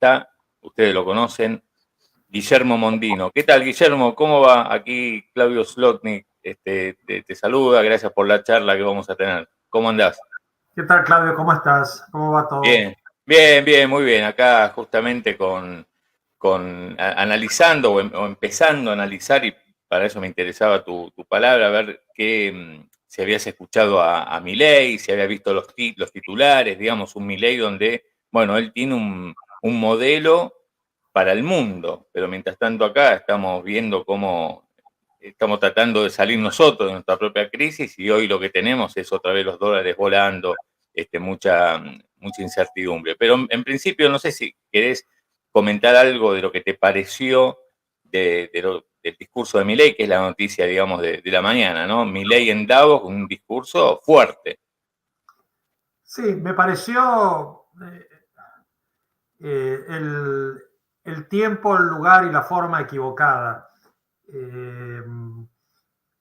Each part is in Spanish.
está, ustedes lo conocen, Guillermo Mondino. ¿Qué tal, Guillermo? ¿Cómo va? Aquí Claudio Slotnick te saluda, gracias por la charla que vamos a tener. ¿Cómo andás? ¿Qué tal, Claudio? ¿Cómo estás? ¿Cómo va todo? Bien, bien, bien, muy bien. Acá justamente analizando o empezando a analizar, y para eso me interesaba tu palabra, a ver si habías escuchado a Milei, si habías visto los titulares, digamos, un Milei donde, bueno, él tiene un modelo para el mundo, pero mientras tanto acá estamos viendo cómo estamos tratando de salir nosotros de nuestra propia crisis y hoy lo que tenemos es otra vez los dólares volando, mucha incertidumbre. Pero en principio no sé si querés comentar algo de lo que te pareció del discurso de Milei, que es la noticia, digamos, de la mañana, ¿no? Milei en Davos con un discurso fuerte. Sí, me pareció el tiempo, el lugar y la forma equivocada. Eh,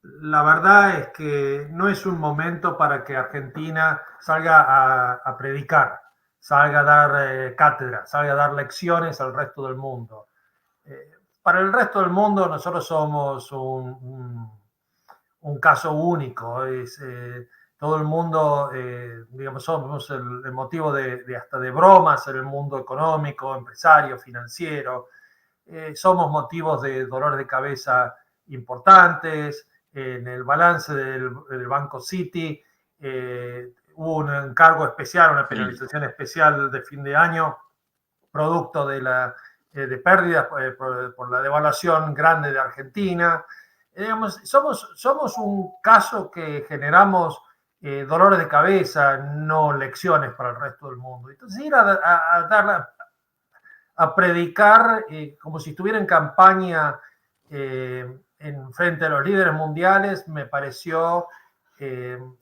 la verdad es que no es un momento para que Argentina salga a predicar, salga a dar cátedra, salga a dar lecciones al resto del mundo. Eh, para el resto del mundo nosotros somos un caso único. Todo el mundo, digamos, somos el motivo hasta de bromas en el mundo económico, empresario, financiero. Somos motivos de dolores de cabeza importantes. En el balance del Banco City hubo un encargo especial, una penalización especial de fin de año, producto de pérdidas por la devaluación grande de Argentina. Digamos, somos un caso que generamos dolores de cabeza, no lecciones para el resto del mundo. Entonces ir a predicar como si estuviera en campaña en frente a los líderes mundiales me pareció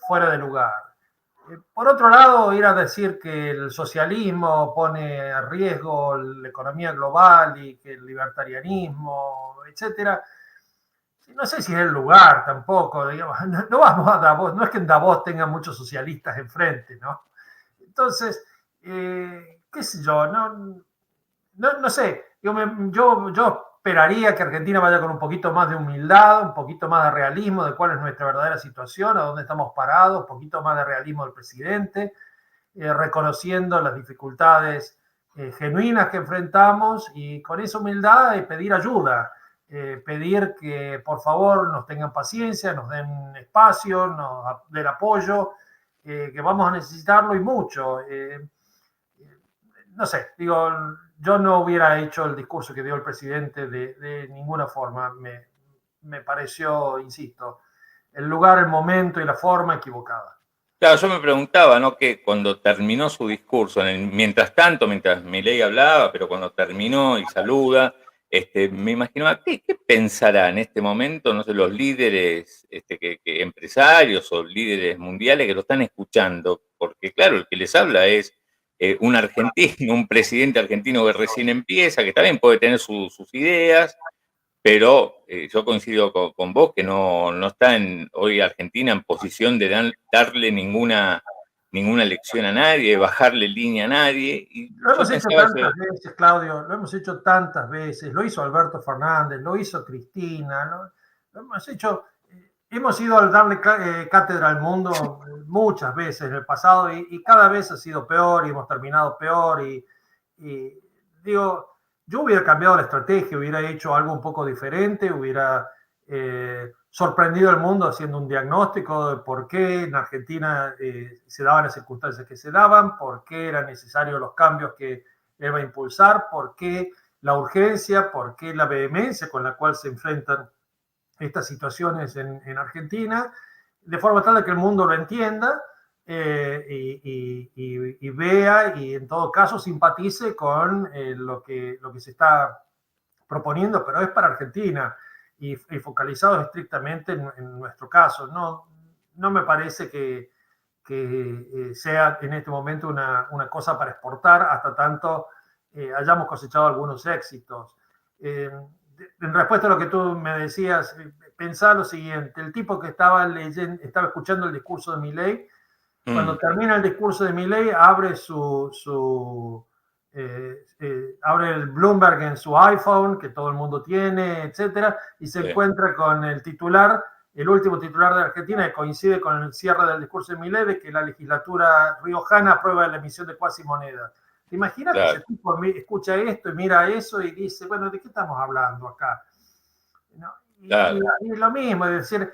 fuera de lugar. Por otro lado, ir a decir que el socialismo pone a riesgo la economía global y que el libertarianismo, etcétera, no sé si es el lugar tampoco, digamos, no vamos a Davos, no es que en Davos tengan muchos socialistas enfrente, ¿no? Entonces, qué sé yo, no sé, yo esperaría que Argentina vaya con un poquito más de humildad, un poquito más de realismo de cuál es nuestra verdadera situación, a dónde estamos parados, un poquito más de realismo del presidente, reconociendo las dificultades genuinas que enfrentamos y con esa humildad pedir ayuda, pedir que por favor nos tengan paciencia, nos den espacio, nos den apoyo, que vamos a necesitarlo y mucho. No sé, digo, yo no hubiera hecho el discurso que dio el presidente de ninguna forma. Me pareció, insisto, el lugar, el momento y la forma equivocada. Claro, yo me preguntaba, ¿no? Que cuando terminó su discurso, mientras tanto, mientras Milei hablaba, pero cuando terminó y saluda, me imaginaba, ¿qué pensará en este momento, no sé, los líderes que empresarios o líderes mundiales que lo están escuchando? Porque, claro, el que les habla es un argentino, un presidente argentino que recién empieza, que también puede tener sus ideas, pero yo coincido con vos que no está hoy Argentina en posición de darle ninguna lección a nadie, bajarle línea a nadie. Y Lo yo hemos hecho pensaba eso. tantas veces, Claudio, lo hemos hecho tantas veces, lo hizo Alberto Fernández, lo hizo Cristina, lo hemos hecho, hemos ido a darle cátedra al mundo muchas veces en el pasado y cada vez ha sido peor y hemos terminado peor y digo, yo hubiera cambiado la estrategia, hubiera hecho algo un poco diferente, hubiera sorprendido al mundo haciendo un diagnóstico de por qué en Argentina se daban las circunstancias que se daban, por qué eran necesarios los cambios que iba a impulsar, por qué la urgencia, por qué la vehemencia con la cual se enfrentan estas situaciones en Argentina, de forma tal de que el mundo lo entienda y vea y en todo caso simpatice con lo que se está proponiendo, pero es para Argentina y focalizados estrictamente en nuestro caso. No me parece que sea en este momento una cosa para exportar hasta tanto hayamos cosechado algunos éxitos. En respuesta a lo que tú me decías, pensá lo siguiente, el tipo que estaba escuchando el discurso de Milei, cuando termina el discurso de Milei, abre abre el Bloomberg en su iPhone, que todo el mundo tiene, etcétera, y se encuentra con el titular, el último titular de Argentina, que coincide con el cierre del discurso de Milei, de que la legislatura riojana aprueba la emisión de cuasimonedas. ¿Te imaginas que ese tipo escucha esto y mira eso y dice, bueno, ¿de qué estamos hablando acá? ¿No? Y lo mismo, es decir,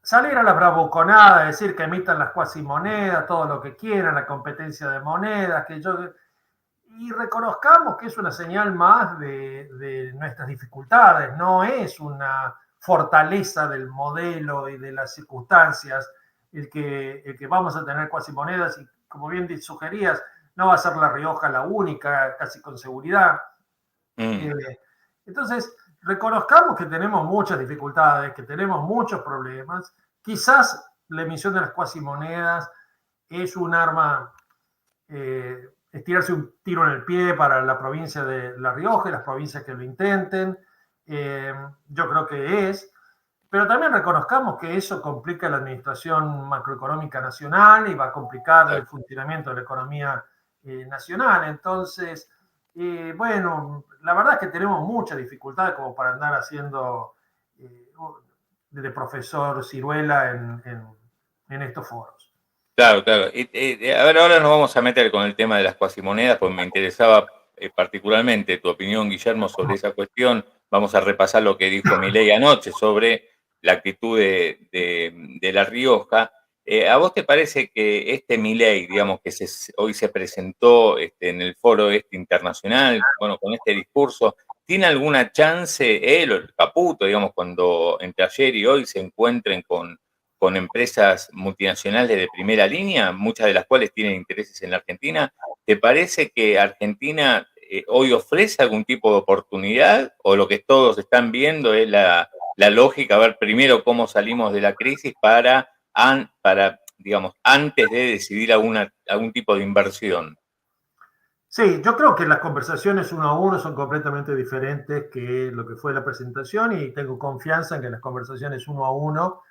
salir a la bravuconada, decir que emitan las cuasimonedas, todo lo que quieran, la competencia de monedas, y reconozcamos que es una señal más de nuestras dificultades, no es una fortaleza del modelo y de las circunstancias el que vamos a tener cuasimonedas, y como bien sugerías, no va a ser La Rioja la única, casi con seguridad. Entonces, reconozcamos que tenemos muchas dificultades, que tenemos muchos problemas. Quizás la emisión de las cuasimonedas es un arma, estirarse un tiro en el pie para la provincia de La Rioja y las provincias que lo intenten. Yo creo que es. Pero también reconozcamos que eso complica la administración macroeconómica nacional y va a complicar el funcionamiento de la economía nacional. Entonces, bueno, la verdad es que tenemos muchas dificultades como para andar haciendo de profesor ciruela en estos foros. Claro, claro. A ver, ahora nos vamos a meter con el tema de las cuasimonedas, porque me interesaba particularmente tu opinión, Guillermo, sobre esa cuestión. Vamos a repasar lo que dijo Milei anoche sobre la actitud de La Rioja. ¿A vos te parece que este Milei, digamos, que hoy se presentó en el foro internacional, bueno, con este discurso, tiene alguna chance él o el Caputo, digamos, cuando entre ayer y hoy se encuentren con empresas multinacionales de primera línea, muchas de las cuales tienen intereses en la Argentina? ¿Te parece que Argentina hoy ofrece algún tipo de oportunidad, o lo que todos están viendo es la lógica, a ver primero cómo salimos de la crisis para digamos, antes de decidir algún tipo de inversión? Sí, yo creo que las conversaciones uno a uno son completamente diferentes que lo que fue la presentación, y tengo confianza en que las conversaciones uno a uno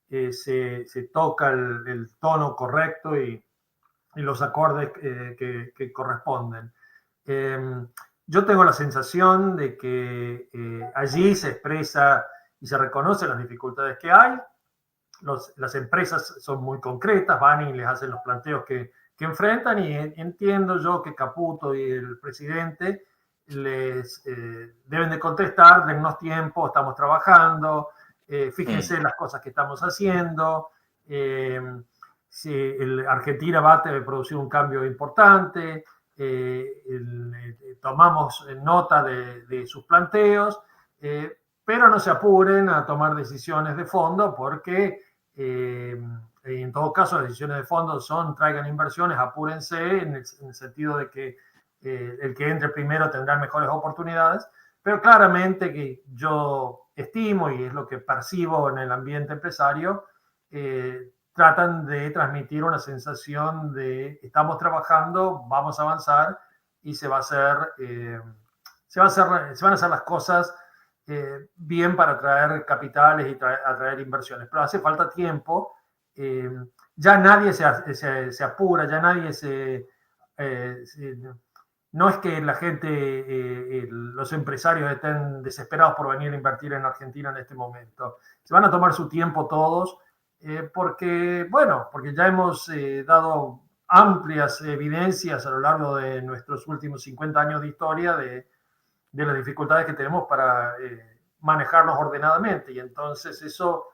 se toca el tono correcto y los acordes que corresponden. Yo tengo la sensación de que allí se expresa y se reconocen las dificultades que hay. Las empresas son muy concretas, van y les hacen los planteos que enfrentan, y entiendo yo que Caputo y el presidente les deben de contestar: dennos tiempo, estamos trabajando, fíjense las cosas que estamos haciendo, si Argentina va a producir un cambio importante, tomamos nota de sus planteos, pero no se apuren a tomar decisiones de fondo, porque en todo caso las decisiones de fondo son: traigan inversiones, apúrense, en el sentido de que el que entre primero tendrá mejores oportunidades. Pero claramente que yo estimo, y es lo que percibo en el ambiente empresario, tratan de transmitir una sensación de estamos trabajando, vamos a avanzar, y se van a hacer las cosas bien para atraer capitales y atraer inversiones. Pero hace falta tiempo. Ya nadie se apura, ya nadie no es que la gente, los empresarios estén desesperados por venir a invertir en Argentina en este momento. Se van a tomar su tiempo todos, porque ya hemos dado amplias evidencias a lo largo de nuestros últimos 50 años de historia de las dificultades que tenemos para manejarnos ordenadamente. Y entonces eso,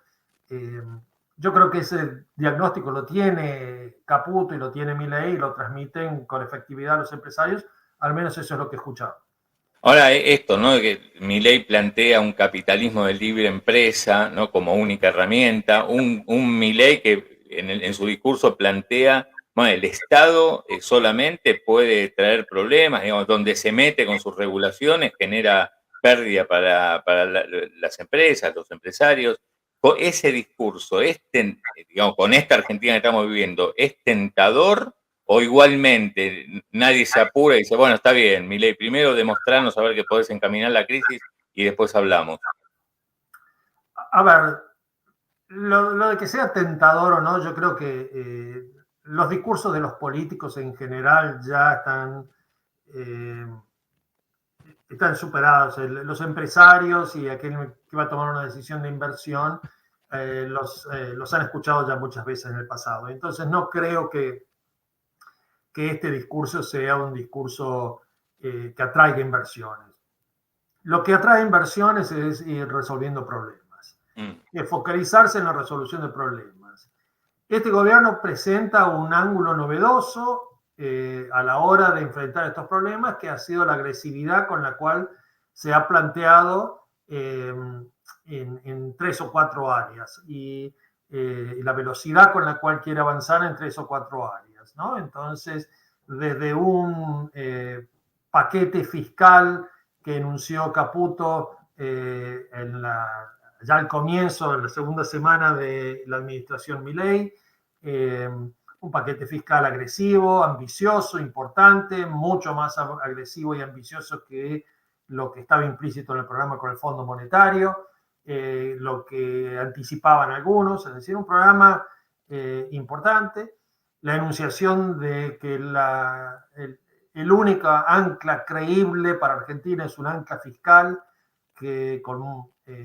yo creo que ese diagnóstico lo tiene Caputo y lo tiene Milei, y lo transmiten con efectividad los empresarios. Al menos eso es lo que he escuchado. Ahora, esto, ¿no? Que Milei plantea un capitalismo de libre empresa, ¿no? Como única herramienta, un Milei que en su discurso plantea, bueno, el Estado solamente puede traer problemas, digamos, donde se mete con sus regulaciones genera pérdida para las empresas, los empresarios. Con ese discurso, digamos, con esta Argentina que estamos viviendo, ¿es tentador? O igualmente nadie se apura y dice, bueno, está bien, Milei, primero demostrarnos a ver que podés encaminar la crisis y después hablamos? A ver, lo de que sea tentador o no, yo creo que los discursos de los políticos en general ya están están superados. Los empresarios y aquel que va a tomar una decisión de inversión los han escuchado ya muchas veces en el pasado. Entonces no creo que este discurso sea un discurso que atraiga inversiones. Lo que atrae inversiones es ir resolviendo problemas, es focalizarse en la resolución de problemas. Este gobierno presenta un ángulo novedoso a la hora de enfrentar estos problemas, que ha sido la agresividad con la cual se ha planteado en 3 o 4 áreas y la velocidad con la cual quiere avanzar en 3 o 4 áreas, ¿no? Entonces, desde un paquete fiscal que enunció Caputo ya al comienzo, en la segunda semana de la administración Milei, un paquete fiscal agresivo, ambicioso, importante, mucho más agresivo y ambicioso que lo que estaba implícito en el programa con el Fondo Monetario, lo que anticipaban algunos, es decir, un programa importante. La enunciación de que el único ancla creíble para Argentina es un ancla fiscal que,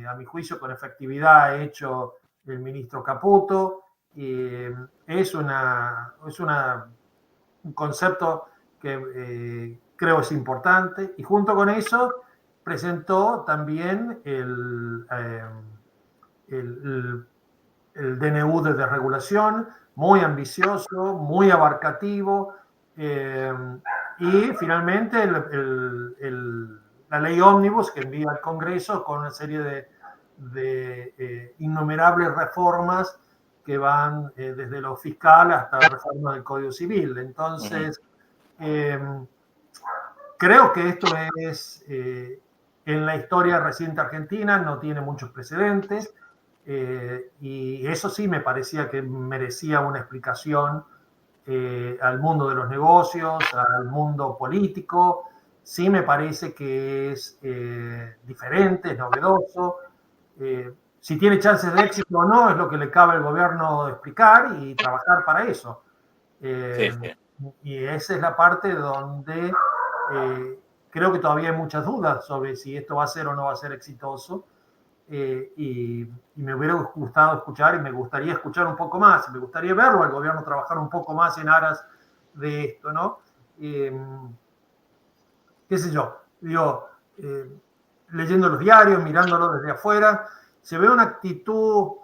a mi juicio, con efectividad ha hecho el ministro Caputo. Es un concepto que creo es importante, y junto con eso presentó también el DNU de desregulación, muy ambicioso, muy abarcativo, y finalmente la ley ómnibus que envía al Congreso con una serie de innumerables reformas que van desde lo fiscal hasta la reforma del Código Civil. Entonces, creo que esto es, en la historia reciente argentina, no tiene muchos precedentes, y eso sí me parecía que merecía una explicación al mundo de los negocios, al mundo político. Sí me parece que es diferente, es novedoso. Si tiene chances de éxito o no, es lo que le cabe al gobierno explicar y trabajar para eso. Sí. Y esa es la parte donde creo que todavía hay muchas dudas sobre si esto va a ser o no va a ser exitoso. Y me hubiera gustado escuchar, y me gustaría escuchar un poco más, me gustaría verlo al gobierno trabajar un poco más en aras de esto, ¿no? Qué sé yo, digo, leyendo los diarios, mirándolo desde afuera, se ve una actitud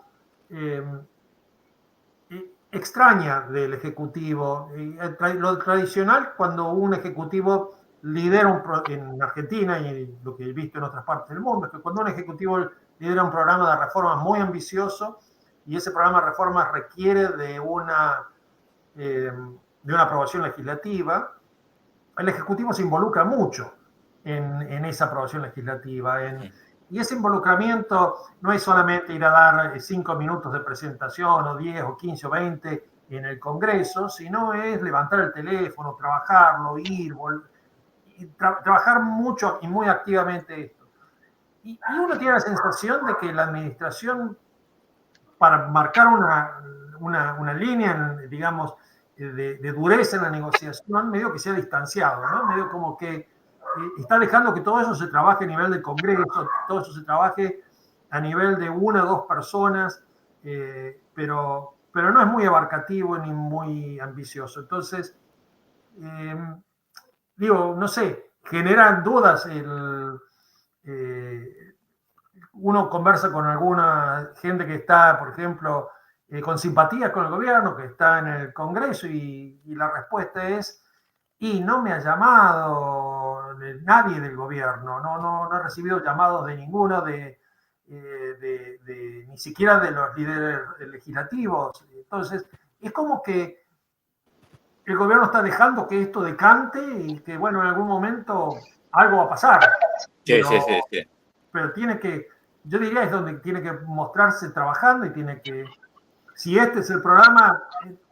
extraña del Ejecutivo. Lo tradicional, cuando un Ejecutivo lidera en Argentina y lo que he visto en otras partes del mundo, es que cuando un Ejecutivo lidera un programa de reformas muy ambicioso y ese programa de reformas requiere de una aprobación legislativa, el Ejecutivo se involucra mucho en esa aprobación legislativa. Y ese involucramiento no es solamente ir a dar 5 minutos de presentación o 10 o 15 o 20 en el Congreso, sino es levantar el teléfono, trabajarlo, trabajar mucho y muy activamente esto. Y uno tiene la sensación de que la administración, para marcar una línea, digamos, de dureza en la negociación, medio que se ha distanciado, ¿no? Medio como que está dejando que todo eso se trabaje a nivel del Congreso, todo eso se trabaje a nivel de 1 o 2 personas, pero no es muy abarcativo ni muy ambicioso. Entonces, digo, no sé, generan dudas. Uno conversa con alguna gente que está, por ejemplo, con simpatías con el gobierno, que está en el Congreso, y la respuesta es: y no me ha llamado nadie del gobierno, no he recibido llamados de ninguno, ni siquiera de los líderes legislativos. Entonces, es como que el gobierno está dejando que esto decante y que, bueno, en algún momento algo va a pasar. Sí. Pero tiene que, yo diría, es donde tiene que mostrarse trabajando, y tiene que, si este es el programa,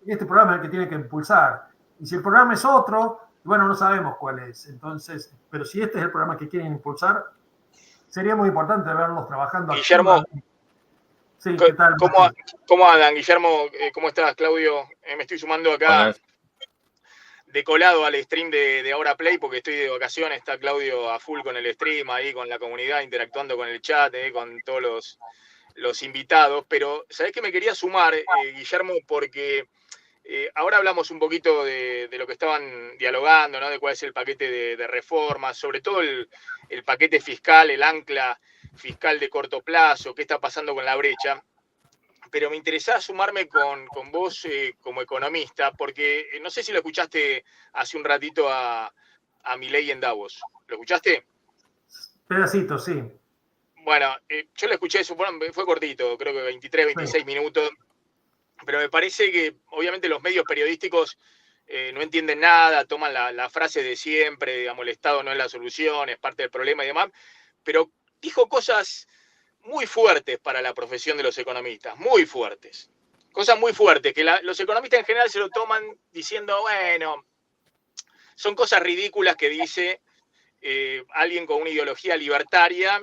este programa es el que tiene que impulsar. Y si el programa es otro, bueno, no sabemos cuál es. Entonces, pero si este es el programa que quieren impulsar, sería muy importante verlos trabajando. Guillermo, sí, ¿qué tal? ¿Cómo andan, Guillermo? ¿Cómo estás, Claudio? Me estoy sumando acá. Buenas. colado al stream de Ahora Play porque estoy de vacaciones, está Claudio a full con el stream, ahí con la comunidad, interactuando con el chat, con todos los invitados, pero ¿sabés qué me quería sumar, Guillermo? Porque ahora hablamos un poquito de lo que estaban dialogando, ¿no? De cuál es el paquete de reformas, sobre todo el paquete fiscal, el ancla fiscal de corto plazo, qué está pasando con la brecha. Pero me interesaba sumarme con vos como economista, porque no sé si lo escuchaste hace un ratito a Milei en Davos. ¿Lo escuchaste? Pedacito, sí. Bueno, yo lo escuché, fue cortito, creo que 23, 26 minutos, pero me parece que obviamente los medios periodísticos no entienden nada, toman la frase de siempre, digamos, el Estado no es la solución, es parte del problema y demás, pero dijo cosas muy fuertes para la profesión de los economistas, muy fuertes. Cosas muy fuertes, que los economistas en general se lo toman diciendo, bueno, son cosas ridículas que dice alguien con una ideología libertaria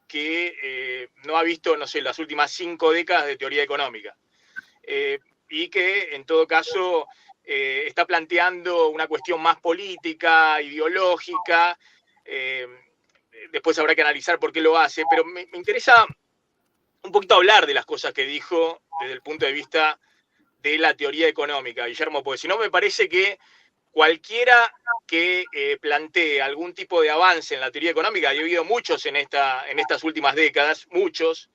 que no ha visto, no sé, las últimas 5 décadas de teoría económica. Y que, en todo caso, está planteando una cuestión más política, ideológica, después habrá que analizar por qué lo hace, pero me interesa un poquito hablar de las cosas que dijo desde el punto de vista de la teoría económica, Guillermo, porque si no me parece que cualquiera que plantee algún tipo de avance en la teoría económica, y he habido muchos en estas últimas décadas, muchos,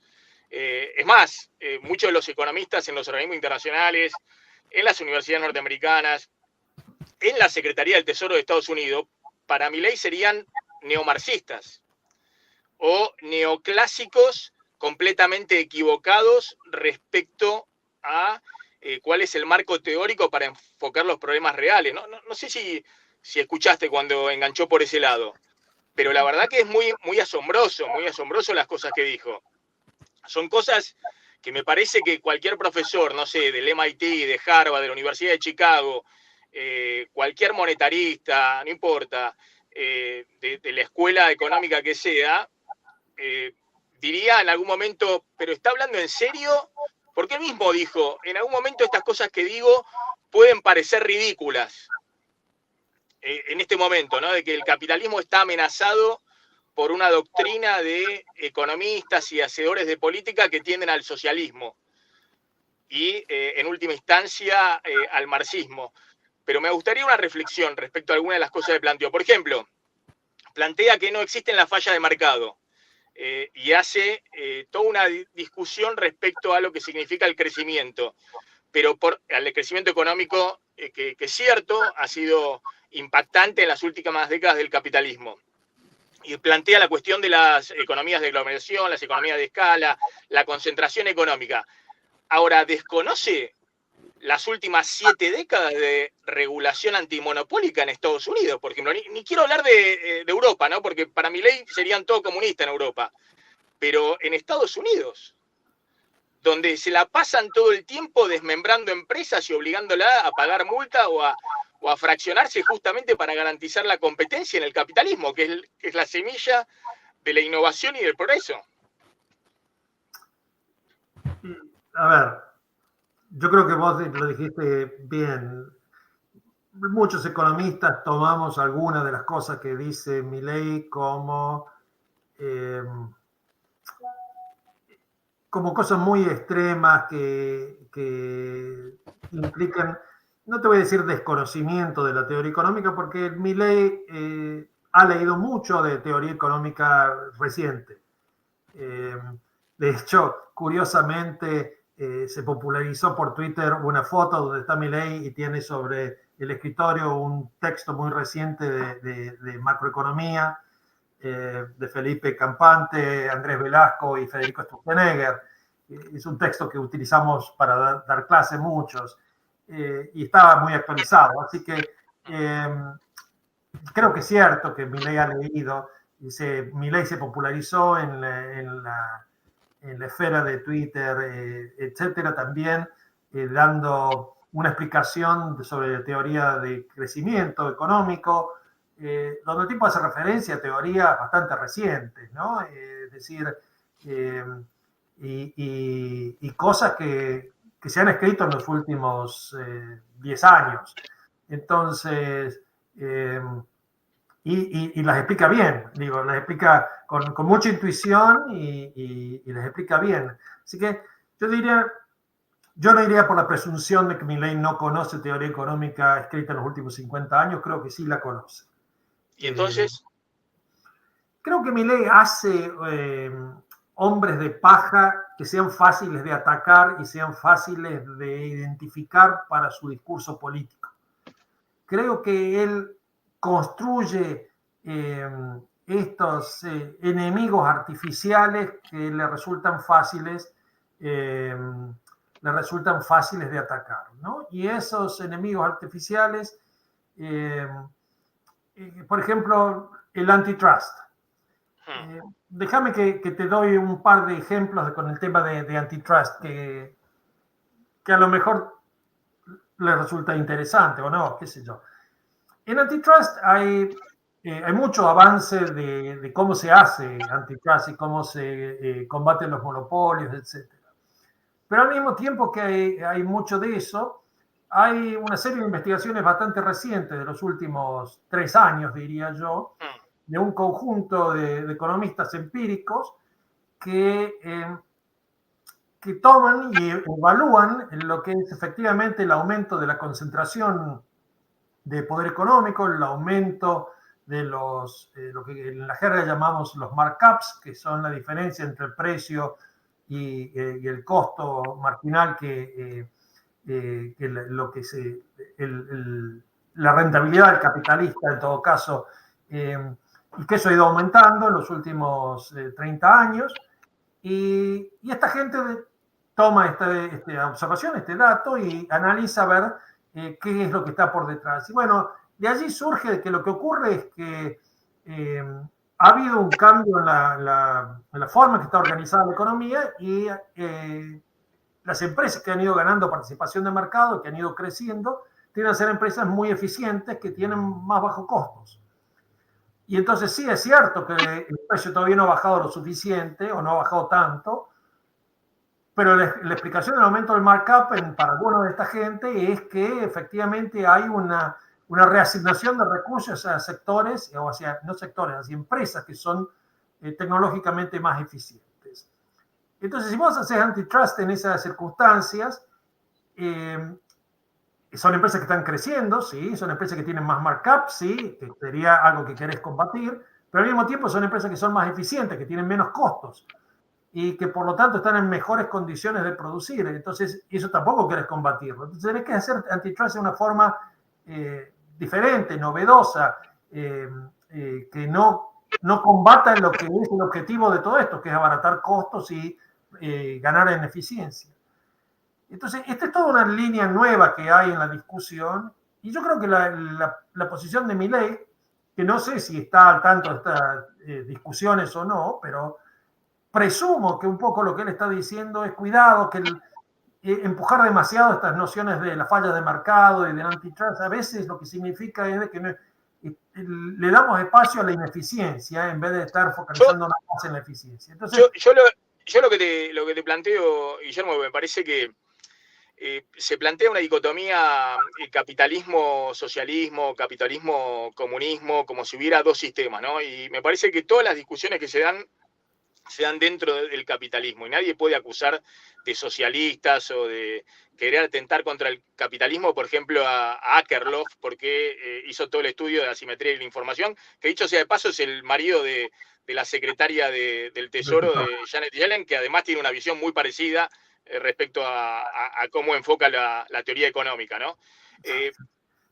es más, muchos de los economistas en los organismos internacionales, en las universidades norteamericanas, en la Secretaría del Tesoro de Estados Unidos, para Milei serían neomarxistas o neoclásicos completamente equivocados respecto a cuál es el marco teórico para enfocar los problemas reales. No sé si escuchaste cuando enganchó por ese lado, pero la verdad que es muy asombroso las cosas que dijo. Son cosas que me parece que cualquier profesor, no sé, del MIT, de Harvard, de la Universidad de Chicago, cualquier monetarista, no importa, de la escuela económica que sea, diría en algún momento, pero ¿está hablando en serio? Porque él mismo dijo, en algún momento estas cosas que digo pueden parecer ridículas en este momento, ¿no? De que el capitalismo está amenazado por una doctrina de economistas y hacedores de política que tienden al socialismo y, en última instancia, al marxismo. Pero me gustaría una reflexión respecto a algunas de las cosas que planteó. Por ejemplo, plantea que no existen las fallas de mercado. Y hace toda una discusión respecto a lo que significa el crecimiento, pero al crecimiento económico que es cierto, ha sido impactante en las últimas décadas del capitalismo. Y plantea la cuestión de las economías de aglomeración, las economías de escala, la concentración económica. Ahora, desconoce las últimas 7 décadas de regulación antimonopólica en Estados Unidos, por ejemplo. Ni quiero hablar de Europa, ¿no? Porque para Milei serían todos comunistas en Europa. Pero en Estados Unidos, donde se la pasan todo el tiempo desmembrando empresas y obligándola a pagar multa o a fraccionarse justamente para garantizar la competencia en el capitalismo, que es la semilla de la innovación y del progreso. A ver, yo creo que vos lo dijiste bien. Muchos economistas tomamos algunas de las cosas que dice Milei como cosas muy extremas que implican, no te voy a decir desconocimiento de la teoría económica, porque Milei ha leído mucho de teoría económica reciente. De hecho, curiosamente, se popularizó por Twitter una foto donde está Milei y tiene sobre el escritorio un texto muy reciente de macroeconomía de Felipe Campante, Andrés Velasco y Federico Sturzenegger. Es un texto que utilizamos para dar clase muchos y estaba muy actualizado. Así que creo que es cierto que Milei ha leído. Milei se popularizó en la esfera de Twitter, etcétera, también dando una explicación sobre la teoría de crecimiento económico, donde el tipo hace referencia a teorías bastante recientes, ¿no? Es decir, y cosas que se han escrito en los últimos 10 años. Entonces, y las explica bien, digo, las explica con mucha intuición y las explica bien. Así que yo no iría por la presunción de que Milei no conoce teoría económica escrita en los últimos 50 años, creo que sí la conoce. ¿Y entonces? Creo que Milei hace hombres de paja que sean fáciles de atacar y sean fáciles de identificar para su discurso político. Creo que él construye estos enemigos artificiales que le resultan fáciles de atacar, ¿no? Y esos enemigos artificiales, por ejemplo, el antitrust. Déjame que te doy un par de ejemplos con el tema de antitrust que a lo mejor le resulta interesante o no, qué sé yo. En antitrust hay mucho avance de cómo se hace antitrust y cómo se combaten los monopolios, etc. Pero al mismo tiempo que hay mucho de eso, hay una serie de investigaciones bastante recientes de los últimos 3 años, diría yo, de un conjunto de economistas empíricos que toman y evalúan lo que es efectivamente el aumento de la concentración de poder económico, el aumento de lo que en la jerga llamamos los markups, que son la diferencia entre el precio y el costo marginal la rentabilidad del capitalista en todo caso, y que eso ha ido aumentando en los últimos 30 años. Y esta gente toma esta observación, este dato, y analiza a ver qué es lo que está por detrás. Y bueno, de allí surge que lo que ocurre es que ha habido un cambio en la forma en que está organizada la economía y las empresas que han ido ganando participación de mercado, que han ido creciendo, tienen que ser empresas muy eficientes que tienen más bajos costos. Y entonces sí, es cierto que el precio todavía no ha bajado lo suficiente o no ha bajado tanto, pero la explicación del aumento del markup para alguna de esta gente es que efectivamente hay una reasignación de recursos a sectores, o hacia, no sectores, hacia empresas que son tecnológicamente más eficientes. Entonces, si vos haces antitrust en esas circunstancias, son empresas que están creciendo, sí, son empresas que tienen más markup, sí, que sería algo que querés combatir, pero al mismo tiempo son empresas que son más eficientes, que tienen menos costos y que por lo tanto están en mejores condiciones de producir. Entonces, eso tampoco querés combatirlo. Entonces, tenés que hacer antitrust de una forma diferente, novedosa, que no combata lo que es el objetivo de todo esto, que es abaratar costos y ganar en eficiencia. Entonces, esta es toda una línea nueva que hay en la discusión, y yo creo que la posición de Milei, que no sé si está al tanto de estas discusiones o no, pero presumo que un poco lo que él está diciendo es cuidado, que empujar demasiado estas nociones de las fallas de mercado y del antitrust, a veces lo que significa es de que le damos espacio a la ineficiencia en vez de estar focalizando más en la eficiencia. Entonces, yo lo que te planteo, Guillermo, me parece que se plantea una dicotomía capitalismo-socialismo, capitalismo-comunismo, como si hubiera dos sistemas, ¿no? Y me parece que todas las discusiones que se dan dentro del capitalismo, y nadie puede acusar de socialistas o de querer atentar contra el capitalismo, por ejemplo, a Akerlof, porque hizo todo el estudio de la asimetría de la información, que dicho sea de paso es el marido de la secretaria del Tesoro, de Janet Yellen, que además tiene una visión muy parecida respecto a cómo enfoca la teoría económica, ¿no?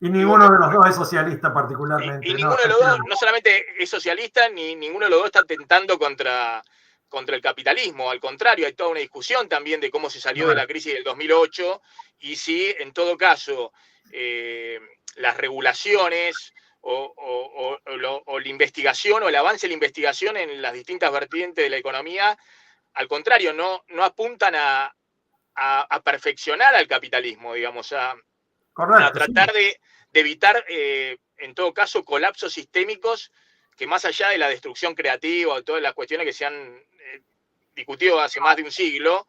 Y ninguno de los dos es socialista particularmente. Y ninguno de los dos no solamente es socialista, ni ninguno de los dos está tentando contra el capitalismo. Al contrario, hay toda una discusión también de cómo se salió de la crisis del 2008 y si, en todo caso, las regulaciones o la investigación o el avance de la investigación en las distintas vertientes de la economía, al contrario, no apuntan a perfeccionar al capitalismo, digamos, a tratar de evitar, en todo caso, colapsos sistémicos que más allá de la destrucción creativa o todas las cuestiones que se han discutido hace más de un siglo,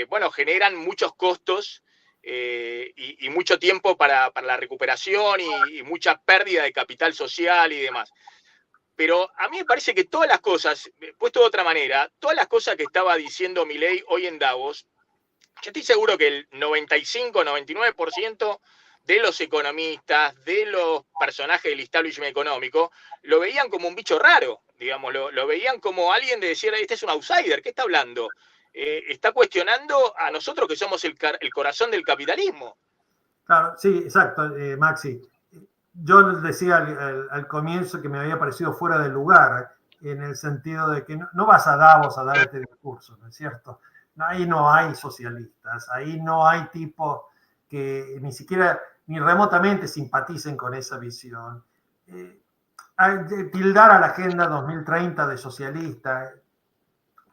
bueno, generan muchos costos y mucho tiempo para la recuperación y mucha pérdida de capital social y demás. Pero a mí me parece que todas las cosas, puesto de otra manera, todas las cosas que estaba diciendo Milei hoy en Davos, yo estoy seguro que el 95-99% de los economistas, de los personajes del establishment económico, lo veían como un bicho raro, digamos, lo veían como alguien de decir, este es un outsider, ¿qué está hablando? Está cuestionando a nosotros que somos el corazón del capitalismo. Claro, sí, exacto, Maxi. Yo les decía al comienzo que me había parecido fuera de lugar, en el sentido de que no vas a Davos a dar este discurso, ¿no es cierto? Ahí no hay socialistas, ahí no hay tipos que ni siquiera, ni remotamente simpaticen con esa visión. Tildar a la Agenda 2030 de socialista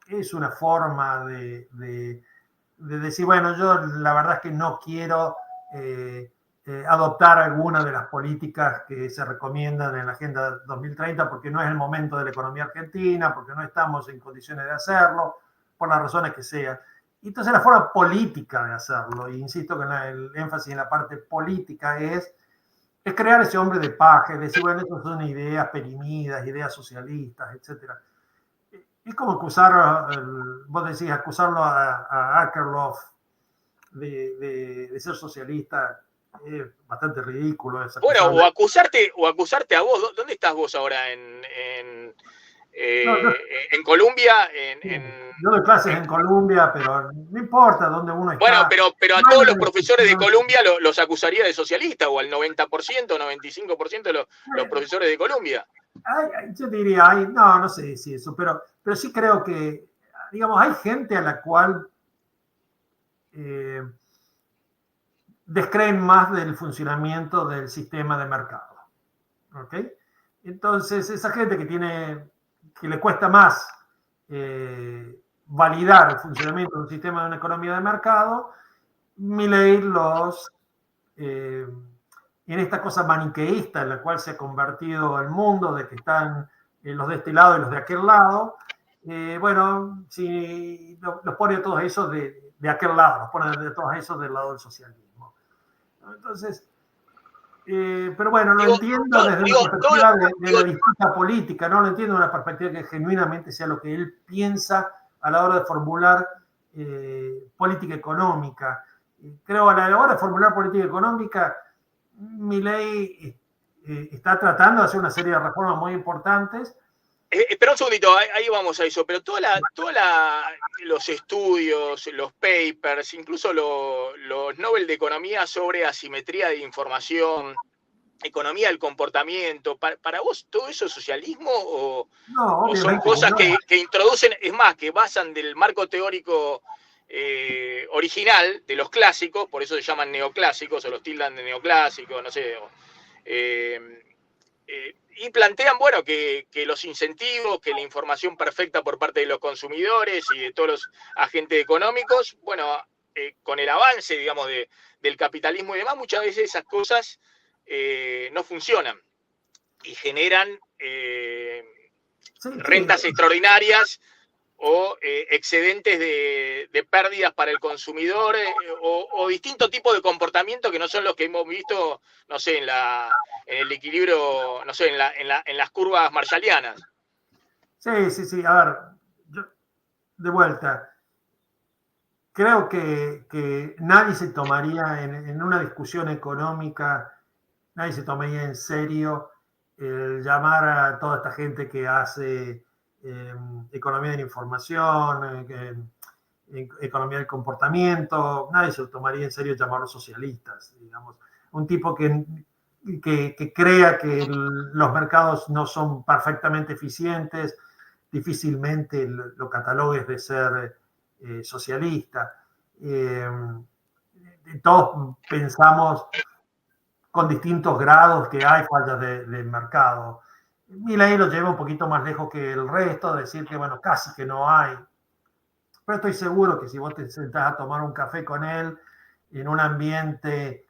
es una forma de decir, bueno, yo la verdad es que no quiero adoptar alguna de las políticas que se recomiendan en la Agenda 2030 porque no es el momento de la economía argentina, porque no estamos en condiciones de hacerlo, por las razones que sean. Y entonces la forma política de hacerlo, e insisto que el énfasis en la parte política es crear ese hombre de paja, es decir, bueno, esas son ideas perimidas, ideas socialistas, etcétera. Es como acusar, vos decís, acusarlo a Akerlof de ser socialista, es bastante ridículo. Bueno, o acusarte a vos. ¿Dónde estás vos ahora? En Colombia. Yo doy clases en Colombia, pero no importa dónde uno está. Bueno, pero a todos los profesores de Colombia los acusaría de socialista, o al 90%, 95% de los profesores de Colombia. Yo diría, no sé si eso, pero sí creo que, digamos, hay gente a la cual descreen más del funcionamiento del sistema de mercado. ¿Ok? Entonces, esa gente que le cuesta más validar el funcionamiento de un sistema de una economía de mercado, Milei en esta cosa maniqueísta en la cual se ha convertido el mundo, de que están los de este lado y los de aquel lado, bueno, si los pone a todos esos de aquel lado, los pone a todos esos del lado del socialismo. Entonces, pero bueno, lo entiendo desde una perspectiva de la disputa política, no lo entiendo de una perspectiva que genuinamente sea lo que él piensa a la hora de formular política económica. Creo a la hora de formular política económica, Milei está tratando de hacer una serie de reformas muy importantes. Espera un segundito, ahí vamos a eso, pero los estudios, los papers, incluso los Nobel de Economía sobre asimetría de información, economía del comportamiento, ¿para vos todo eso es socialismo o son cosas que introducen, es más, que basan del marco teórico original de los clásicos, por eso se llaman neoclásicos o los tildan de neoclásicos, no sé, y plantean, bueno, que los incentivos, que la información perfecta por parte de los consumidores y de todos los agentes económicos, bueno, con el avance, digamos, del capitalismo y demás, muchas veces esas cosas no funcionan y generan rentas extraordinarias o excedentes de pérdidas para el consumidor o distintos tipos de comportamientos que no son los que hemos visto, no sé, en el equilibrio, no sé, en las curvas marshallianas. Sí. A ver, de vuelta, creo que nadie se tomaría en una discusión económica, nadie se tomaría en serio llamar a toda esta gente que hace economía de la información, economía del comportamiento, nadie se lo tomaría en serio llamarlos socialistas, digamos. Un tipo que crea que los mercados no son perfectamente eficientes, difícilmente lo catalogues de ser socialista. Todos pensamos con distintos grados que hay fallas de mercado. Milei lo lleva un poquito más lejos que el resto, decir que, bueno, casi que no hay. Pero estoy seguro que si vos te sentás a tomar un café con él en un ambiente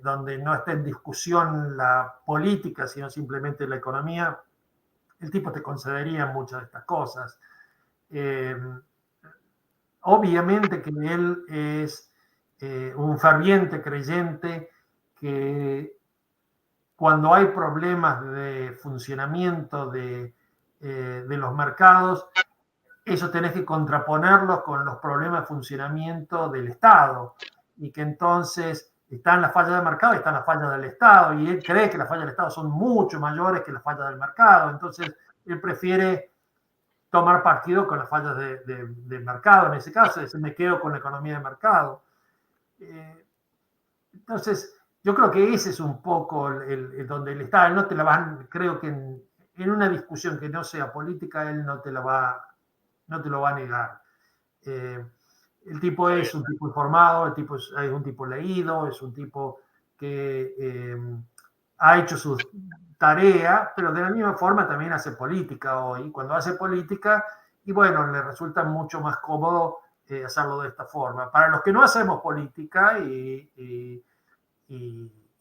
donde no está en discusión la política, sino simplemente la economía, el tipo te concedería muchas de estas cosas. Obviamente que él es un ferviente creyente que cuando hay problemas de funcionamiento de los mercados, eso tenés que contraponerlos con los problemas de funcionamiento del Estado, y que entonces están las fallas del mercado y están las fallas del Estado, y él cree que las fallas del Estado son mucho mayores que las fallas del mercado, entonces él prefiere tomar partido con las fallas del mercado, en ese caso, es decir, me quedo con la economía de mercado. Entonces, yo creo que ese es un poco donde él está. Él no te la va, creo que en una discusión que no sea política, él no te lo va a negar. El tipo es un tipo informado, el tipo es un tipo leído, es un tipo que ha hecho su tarea, pero de la misma forma también hace política hoy. Cuando hace política, y bueno, le resulta mucho más cómodo hacerlo de esta forma. Para los que no hacemos política y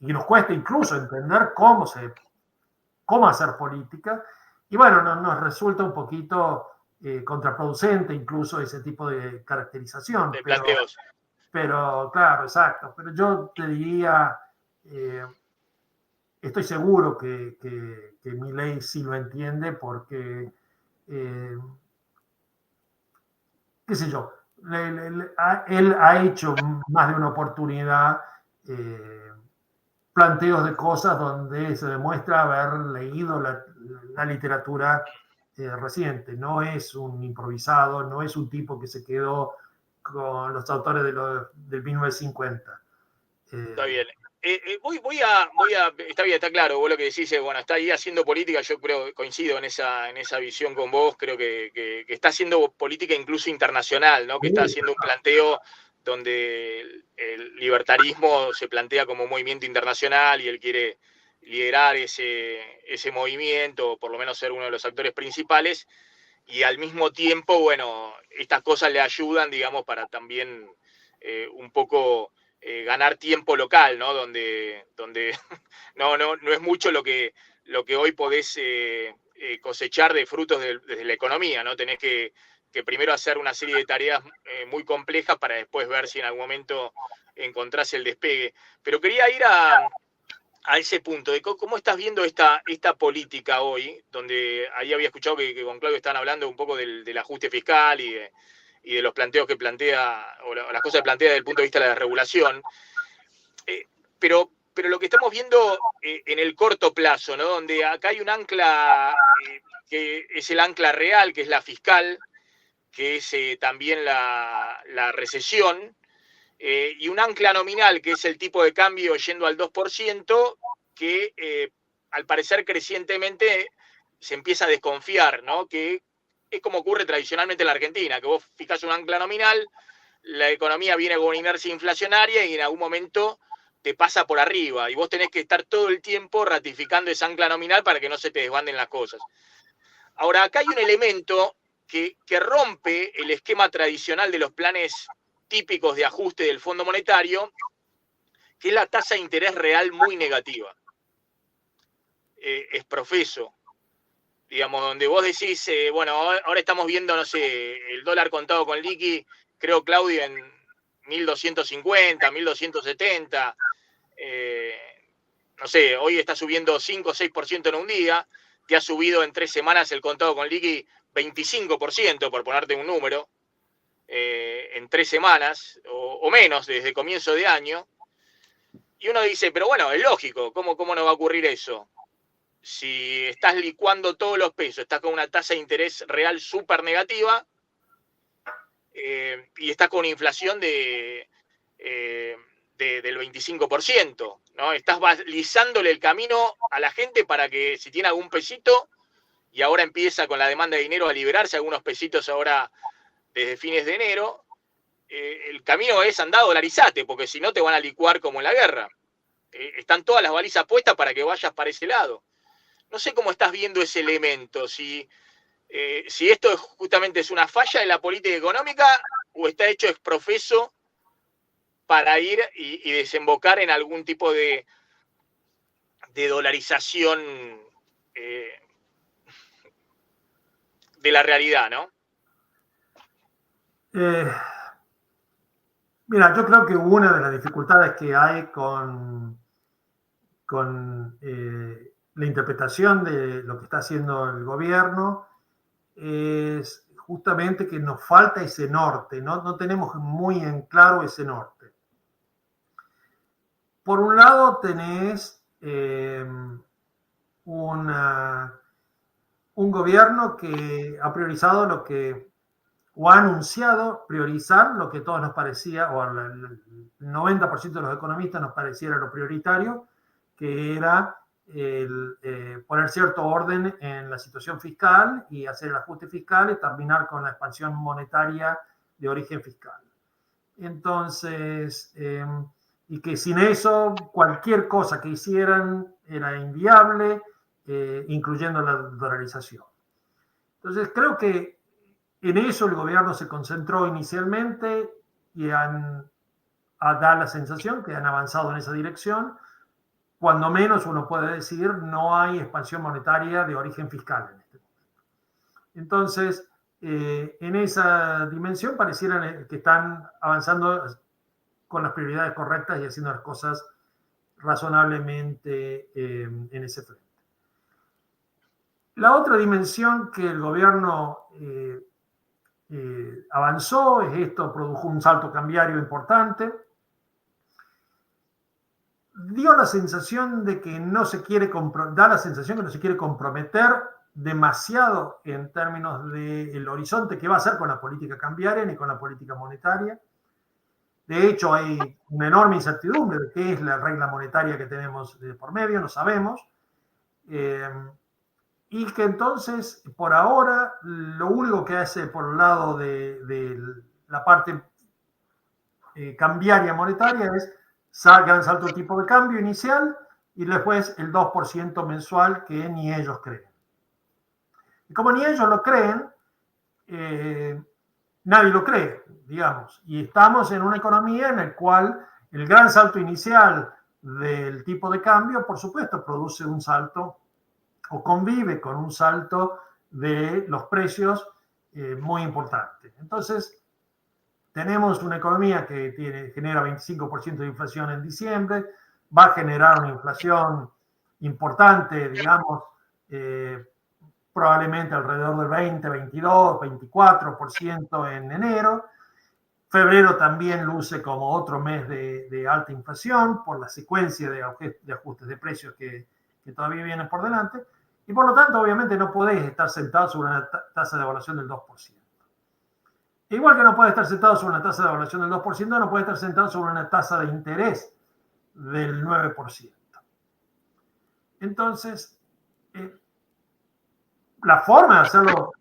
nos cuesta incluso entender cómo hacer política, y bueno, nos resulta un poquito contraproducente incluso ese tipo de caracterización. De planteos. Pero claro, exacto. Pero yo te diría, estoy seguro que Milei sí lo entiende porque, qué sé yo, él ha hecho más de una oportunidad planteos de cosas donde se demuestra haber leído la literatura reciente. No es un improvisado, no es un tipo que se quedó con los autores del 1950. Está bien. Está bien, está claro, vos lo que decís, bueno, está ahí haciendo política, yo creo, coincido en esa visión con vos, creo que está haciendo política incluso internacional, ¿no? Que está haciendo un planteo donde el libertarismo se plantea como un movimiento internacional y él quiere liderar ese movimiento, o por lo menos ser uno de los actores principales, y al mismo tiempo, bueno, estas cosas le ayudan, digamos, para también un poco ganar tiempo local, ¿no? Donde no es mucho lo que hoy podés cosechar de frutos desde la economía, ¿no? Tenés que primero hacer una serie de tareas muy complejas para después ver si en algún momento encontrás el despegue. Pero quería ir a ese punto de cómo estás viendo esta política hoy, donde ahí había escuchado que con Claudio están hablando un poco del ajuste fiscal y de los planteos que plantea, o las cosas que plantea desde el punto de vista de la regulación. Pero lo que estamos viendo en el corto plazo, ¿no? Donde acá hay un ancla que es el ancla real, que es la fiscal, que es también la recesión, y un ancla nominal, que es el tipo de cambio yendo al 2%, que al parecer crecientemente se empieza a desconfiar, ¿no? Que es como ocurre tradicionalmente en la Argentina, que vos fijás un ancla nominal, la economía viene con inercia inflacionaria y en algún momento te pasa por arriba y vos tenés que estar todo el tiempo ratificando esa ancla nominal para que no se te desbanden las cosas. Ahora, acá hay un elemento que rompe el esquema tradicional de los planes típicos de ajuste del Fondo Monetario, que es la tasa de interés real muy negativa. Es profeso, digamos, donde vos decís, bueno, ahora estamos viendo, no sé, el dólar contado con liqui, creo, Claudio, en 1.250, 1.270, no sé, hoy está subiendo 5 o 6% en un día, te ha subido en 3 semanas el contado con liqui 25%, por ponerte un número, en 3 semanas, o menos, desde comienzo de año. Y uno dice, pero bueno, es lógico, ¿cómo no va a ocurrir eso? Si estás licuando todos los pesos, estás con una tasa de interés real súper negativa, y estás con una inflación del 25%, ¿no? Estás balizándole el camino a la gente para que si tiene algún pesito, y ahora empieza con la demanda de dinero a liberarse algunos pesitos ahora desde fines de enero, el camino es andá, dolarizate, porque si no te van a licuar como en la guerra. Están todas las balizas puestas para que vayas para ese lado. No sé cómo estás viendo ese elemento, si esto justamente es una falla de la política económica o está hecho ex profeso para ir y desembocar en algún tipo de dolarización de la realidad, ¿no? Mira, yo creo que una de las dificultades que hay con la interpretación de lo que está haciendo el gobierno es justamente que nos falta ese norte, no tenemos muy en claro ese norte. Por un lado tenés un gobierno que ha priorizado lo que, o ha anunciado priorizar lo que a todos nos parecía, o el 90% de los economistas nos pareciera lo prioritario, que era poner cierto orden en la situación fiscal y hacer el ajuste fiscal y terminar con la expansión monetaria de origen fiscal. Entonces, y que sin eso cualquier cosa que hicieran era inviable, incluyendo la dolarización. Entonces, creo que en eso el gobierno se concentró inicialmente y da la sensación que han avanzado en esa dirección. Cuando menos uno puede decir no hay expansión monetaria de origen fiscal en este momento. Entonces, en esa dimensión pareciera que están avanzando con las prioridades correctas y haciendo las cosas razonablemente en ese frente. La otra dimensión que el gobierno avanzó es esto, produjo un salto cambiario importante. Dio la sensación de que no se quiere comprometer demasiado en términos del horizonte que va a hacer con la política cambiaria ni con la política monetaria. De hecho, hay una enorme incertidumbre de qué es la regla monetaria que tenemos por medio, no sabemos. Y que entonces, por ahora, lo único que hace por el lado de la parte cambiaria monetaria es gran salto el tipo de cambio inicial y después el 2% mensual que ni ellos creen. Y como ni ellos lo creen, nadie lo cree, digamos. Y estamos en una economía en la cual el gran salto inicial del tipo de cambio, por supuesto, produce un salto o convive con un salto de los precios muy importante. Entonces, tenemos una economía que genera 25% de inflación en diciembre, va a generar una inflación importante, digamos, probablemente alrededor del 20, 22, 24% en enero. Febrero también luce como otro mes de alta inflación por la secuencia de ajustes de precios que todavía vienen por delante. Y por lo tanto, obviamente, no podéis estar sentados sobre una tasa de evaluación del 2%. Igual que no puede estar sentado sobre una tasa de evaluación del 2%, no puede estar sentado sobre una tasa de interés del 9%. Entonces, la forma de hacerlo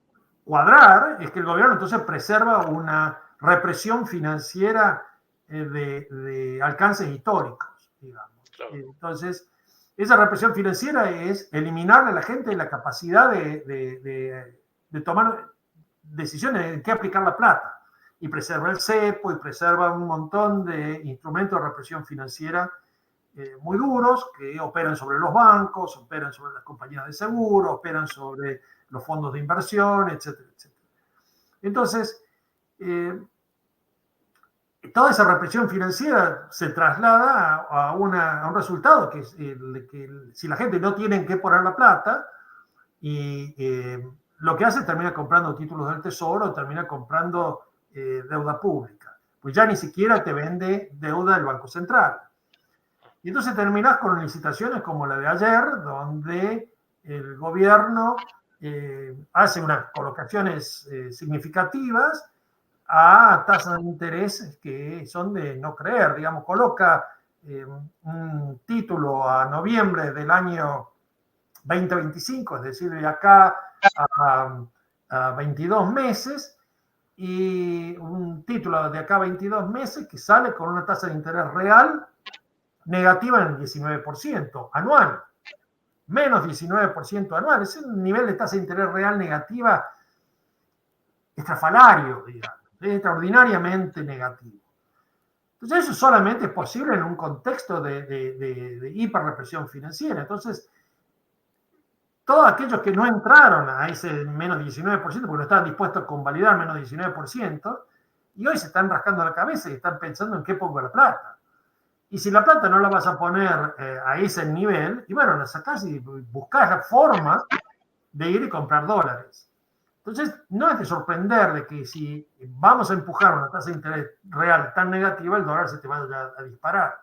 cuadrar es que el gobierno entonces preserva una represión financiera de alcances históricos, digamos. Claro. Entonces, esa represión financiera es eliminarle a la gente la capacidad de tomar decisiones en qué aplicar la plata, y preserva el cepo y preserva un montón de instrumentos de represión financiera muy duros que operan sobre los bancos, operan sobre las compañías de seguro, operan sobre los fondos de inversión, etcétera, etcétera. Entonces, toda esa represión financiera se traslada a un resultado que si la gente no tiene en qué poner la plata, y lo que hace termina comprando títulos del tesoro, termina comprando deuda pública, pues ya ni siquiera te vende deuda del Banco Central. Y entonces terminas con licitaciones como la de ayer, donde el gobierno hace unas colocaciones significativas a tasas de interés que son de no creer. Digamos, coloca un título a noviembre del año 2025, es decir, de acá a 22 meses, y un título de acá a 22 meses que sale con una tasa de interés real negativa en el 19% anual, menos 19% anual. Es un nivel de tasa de interés real negativa estrafalario, digamos, es extraordinariamente negativo. Entonces eso solamente es posible en un contexto de hiperrepresión financiera. Entonces, todos aquellos que no entraron a ese menos 19%, porque no estaban dispuestos a convalidar menos 19%, Y hoy se están rascando la cabeza y están pensando en qué pongo la plata. Y si la plata no la vas a poner a ese nivel, y bueno, la sacás y buscás la forma de ir y comprar dólares. Entonces, no es de sorprender de que si vamos a empujar una tasa de interés real tan negativa, el dólar se te vaya a disparar.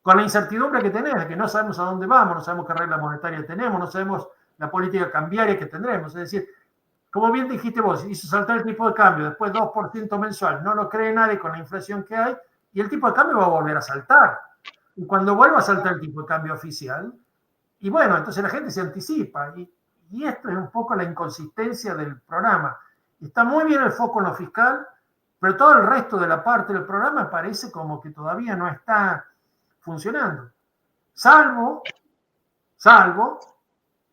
Con la incertidumbre que tenés, de que no sabemos a dónde vamos, no sabemos qué regla monetaria tenemos, no sabemos la política cambiaria que tendremos. Es decir, como bien dijiste vos, hizo saltar el tipo de cambio, después 2% mensual, no lo cree nadie con la inflación que hay, y el tipo de cambio va a volver a saltar. Y cuando vuelva a saltar el tipo de cambio oficial, y bueno, entonces la gente se anticipa, y esto es un poco la inconsistencia del programa. Está muy bien el foco en lo fiscal, pero todo el resto de la parte del programa parece como que todavía no está funcionando. Salvo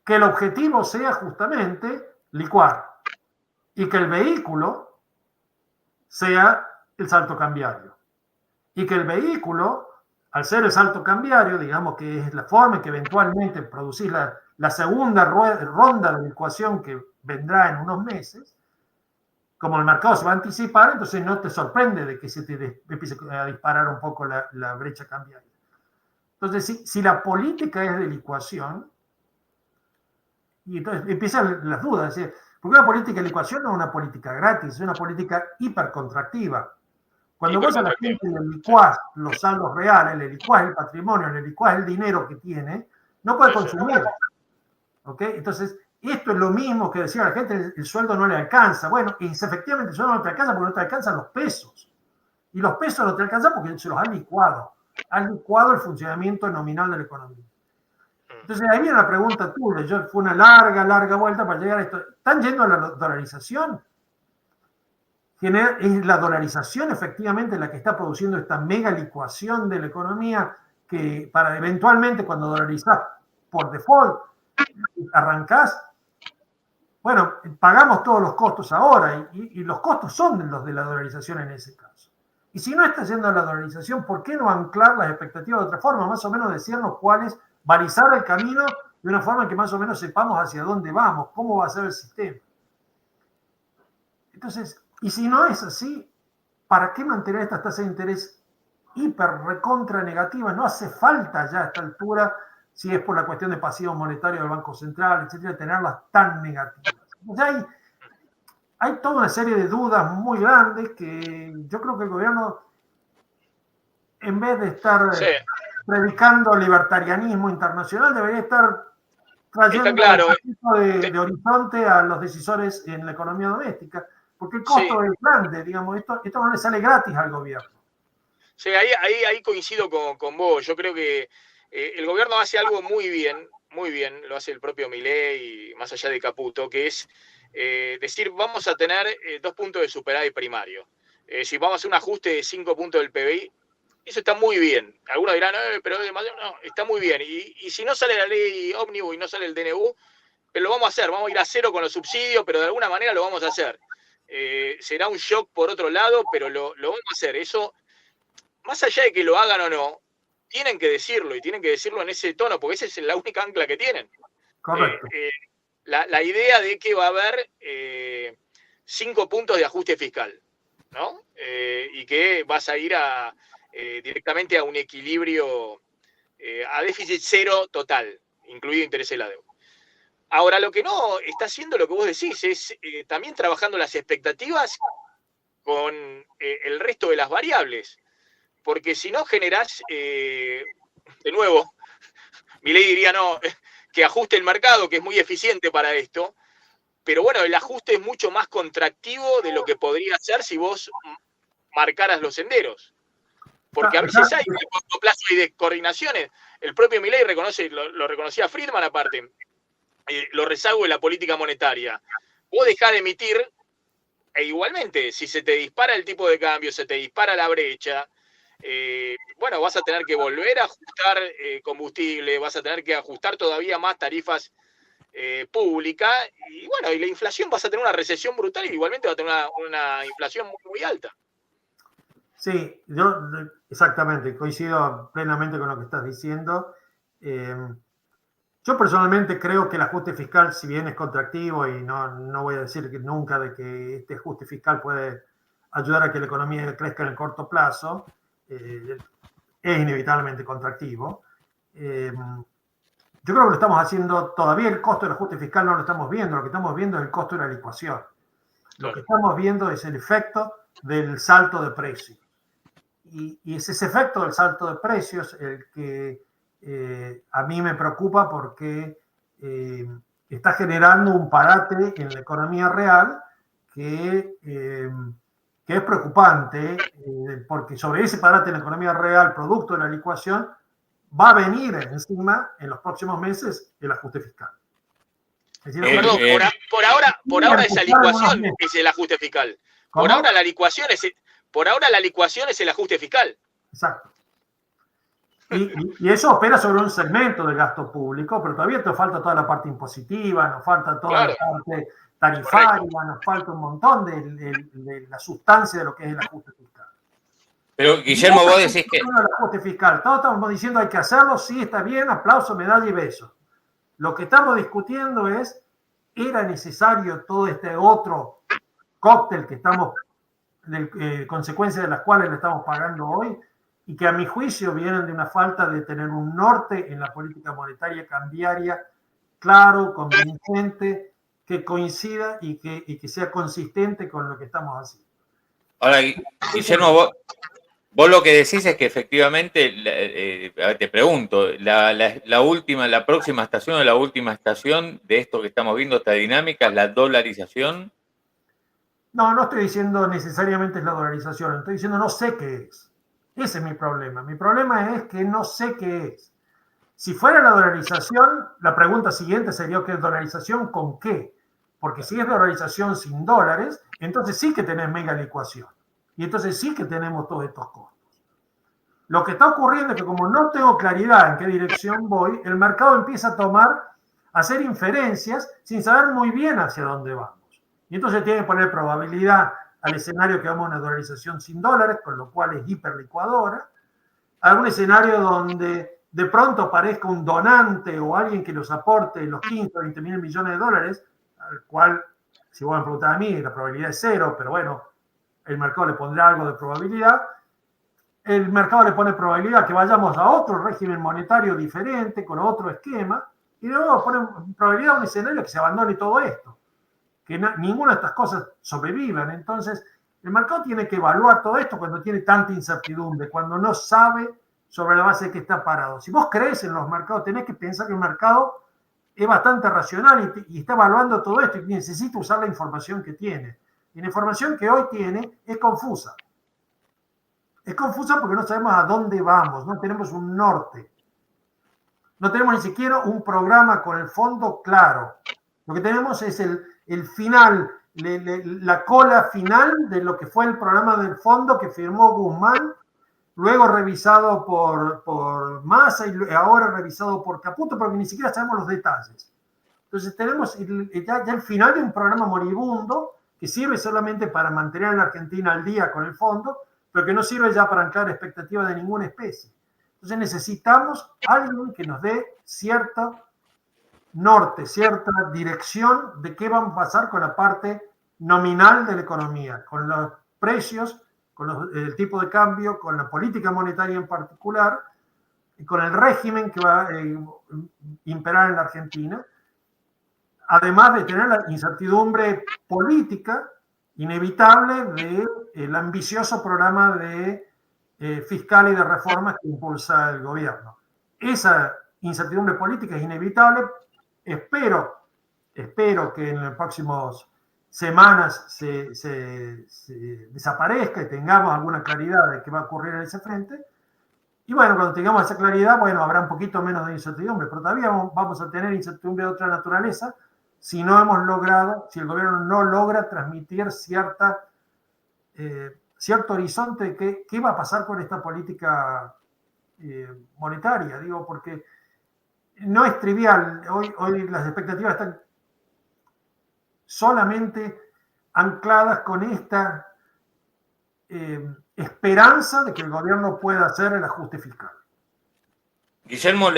que el objetivo sea justamente licuar y que el vehículo sea el salto cambiario. Y que el vehículo, al ser el salto cambiario, digamos que es la forma en que eventualmente producís la segunda ronda de la ecuación que vendrá en unos meses, como el mercado se va a anticipar, entonces no te sorprende de que se te empiece a disparar un poco la brecha cambiaria. Entonces, si la política es de licuación, y entonces empiezan las dudas, ¿sí? Porque una política de licuación no es una política gratis, es una política hipercontractiva. Cuando vos a la gente le licuás los saldos reales, le licuás el patrimonio, le licuás el dinero que tiene, no puede consumir. ¿Ok? Entonces, esto es lo mismo que decía la gente, el sueldo no le alcanza. Bueno, y efectivamente el sueldo no te alcanza porque no te alcanzan los pesos. Y los pesos no te alcanzan porque se los han licuado. Han licuado el funcionamiento nominal de la economía. Entonces, ahí viene la pregunta tuya. Fue una larga vuelta para llegar a esto. ¿Están yendo a la dolarización? Es la dolarización efectivamente la que está produciendo esta mega licuación de la economía que para eventualmente cuando dolarizás por default arrancás, bueno, pagamos todos los costos ahora y los costos son los de la dolarización en ese caso. Y si no está yendo a la dolarización, ¿por qué no anclar las expectativas de otra forma? Más o menos decirnos cuáles, balizar el camino de una forma que más o menos sepamos hacia dónde vamos, cómo va a ser el sistema. Entonces, y si no es así, ¿para qué mantener estas tasas de interés hiper recontra negativas? No hace falta ya a esta altura, si es por la cuestión de pasivo monetario del Banco Central, etcétera, tenerlas tan negativas. Entonces hay toda una serie de dudas muy grandes que yo creo que el gobierno, en vez de estar predicando libertarianismo internacional, debería estar trayendo un poquito de horizonte a los decisores en la economía doméstica. Porque el costo es grande, digamos, esto no le sale gratis al gobierno. Sí, ahí coincido con vos. Yo creo que el gobierno hace algo muy bien, lo hace el propio Milei, más allá de Caputo, que es decir, vamos a tener 2 puntos de superávit primario. Si vamos a hacer un ajuste de 5 puntos del PBI, eso está muy bien. Algunos dirán, pero no, está muy bien. Y si no sale la ley ómnibus y no sale el DNU, pero lo vamos a hacer, vamos a ir a cero con los subsidios, pero de alguna manera lo vamos a hacer. Será un shock por otro lado, pero lo vamos a hacer. Eso, más allá de que lo hagan o no, tienen que decirlo y tienen que decirlo en ese tono, porque esa es la única ancla que tienen. Correcto. La idea de que va a haber 5 puntos de ajuste fiscal, ¿no? Y que vas a ir directamente a un equilibrio, a déficit cero total, incluido intereses de la deuda. Ahora, lo que no está haciendo lo que vos decís es también trabajando las expectativas con el resto de las variables. Porque si no generás, de nuevo, Milei diría no, que ajuste el mercado, que es muy eficiente para esto, pero bueno, el ajuste es mucho más contractivo de lo que podría ser si vos marcaras los senderos. Porque a veces hay a corto plazo y de coordinaciones. El propio Milei reconoce, lo reconocía Friedman aparte, los rezagos de la política monetaria. Vos dejás de emitir, e igualmente, si se te dispara el tipo de cambio, se te dispara la brecha, bueno, vas a tener que volver a ajustar combustible, vas a tener que ajustar todavía más tarifas públicas, y bueno, y la inflación, vas a tener una recesión brutal y igualmente va a tener una inflación muy, muy alta. Sí, yo exactamente, coincido plenamente con lo que estás diciendo. Yo personalmente creo que el ajuste fiscal, si bien es contractivo, y no voy a decir que nunca de que este ajuste fiscal puede ayudar a que la economía crezca en el corto plazo, es inevitablemente contractivo. Yo creo que lo estamos haciendo, todavía el costo del ajuste fiscal no lo estamos viendo, lo que estamos viendo es el costo de la licuación. Lo que estamos viendo es el efecto del salto de precios. Y es ese efecto del salto de precios el que a mí me preocupa porque está generando un parate en la economía real que es preocupante, porque sobre ese parate en la economía real, producto de la licuación, va a venir encima en los próximos meses el ajuste fiscal. Es decir, perdón, por ahora esa licuación es el ajuste fiscal. Por ahora la licuación es el ajuste fiscal. Exacto. Y eso opera sobre un segmento del gasto público, pero todavía te falta toda la parte impositiva, nos falta toda la parte tarifaria, nos falta un montón de la sustancia de lo que es el ajuste fiscal. Pero, Guillermo, vos decís que... El ajuste fiscal, todos estamos diciendo hay que hacerlo, sí, está bien, aplauso, medalla y beso. Lo que estamos discutiendo es, ¿era necesario todo este otro cóctel que estamos, consecuencias de las cuales le estamos pagando hoy? Y que a mi juicio vienen de una falta de tener un norte en la política monetaria cambiaria claro, convincente, que coincida y que sea consistente con lo que estamos haciendo. Ahora, Guillermo, vos lo que decís es que efectivamente, te pregunto, la próxima estación o la última estación de esto que estamos viendo, esta dinámica, es la dolarización. No estoy diciendo necesariamente es la dolarización, estoy diciendo no sé qué es. Ese es mi problema. Mi problema es que no sé qué es. Si fuera la dolarización, la pregunta siguiente sería ¿qué es dolarización con qué? Porque si es dolarización sin dólares, entonces sí que tenés mega licuación. Y entonces sí que tenemos todos estos costos. Lo que está ocurriendo es que como no tengo claridad en qué dirección voy, el mercado empieza a hacer inferencias sin saber muy bien hacia dónde vamos. Y entonces tiene que poner probabilidad al escenario que vamos a una dolarización sin dólares, con lo cual es hiperlicuadora, a un escenario donde de pronto aparezca un donante o alguien que los aporte los 15 o 20 mil millones de dólares, al cual, si vos me preguntás a mí, la probabilidad es cero, pero bueno, el mercado le pondrá algo de probabilidad. El mercado le pone probabilidad que vayamos a otro régimen monetario diferente, con otro esquema, y luego pone probabilidad a un escenario que se abandone todo esto, que ninguna de estas cosas sobrevivan. Entonces, el mercado tiene que evaluar todo esto cuando tiene tanta incertidumbre, cuando no sabe sobre la base de que está parado. Si vos crees en los mercados, tenés que pensar que el mercado es bastante racional y está evaluando todo esto y necesita usar la información que tiene. Y la información que hoy tiene es confusa. Es confusa porque no sabemos a dónde vamos, no tenemos un norte. No tenemos ni siquiera un programa con el fondo claro. Lo que tenemos es el final, la cola final de lo que fue el programa del fondo que firmó Guzmán, luego revisado por Massa y ahora revisado por Caputo, porque ni siquiera sabemos los detalles. Entonces tenemos ya el final de un programa moribundo que sirve solamente para mantener a la Argentina al día con el fondo, pero que no sirve ya para anclar expectativas de ninguna especie. Entonces necesitamos alguien que nos dé cierto norte, cierta dirección de qué va a pasar con la parte nominal de la economía, con los precios, con el tipo de cambio, con la política monetaria en particular, y con el régimen que va a imperar en la Argentina, además de tener la incertidumbre política inevitable del ambicioso programa de fiscal y de reformas que impulsa el gobierno. Esa incertidumbre política es inevitable. Espero que en las próximas semanas se desaparezca y tengamos alguna claridad de qué va a ocurrir en ese frente. Y bueno, cuando tengamos esa claridad, bueno, habrá un poquito menos de incertidumbre, pero todavía vamos a tener incertidumbre de otra naturaleza si el gobierno no logra transmitir cierto horizonte de qué va a pasar con esta política monetaria, digo, porque no es trivial. Hoy las expectativas están solamente ancladas con esta esperanza de que el gobierno pueda hacer el ajuste fiscal. Guillermo,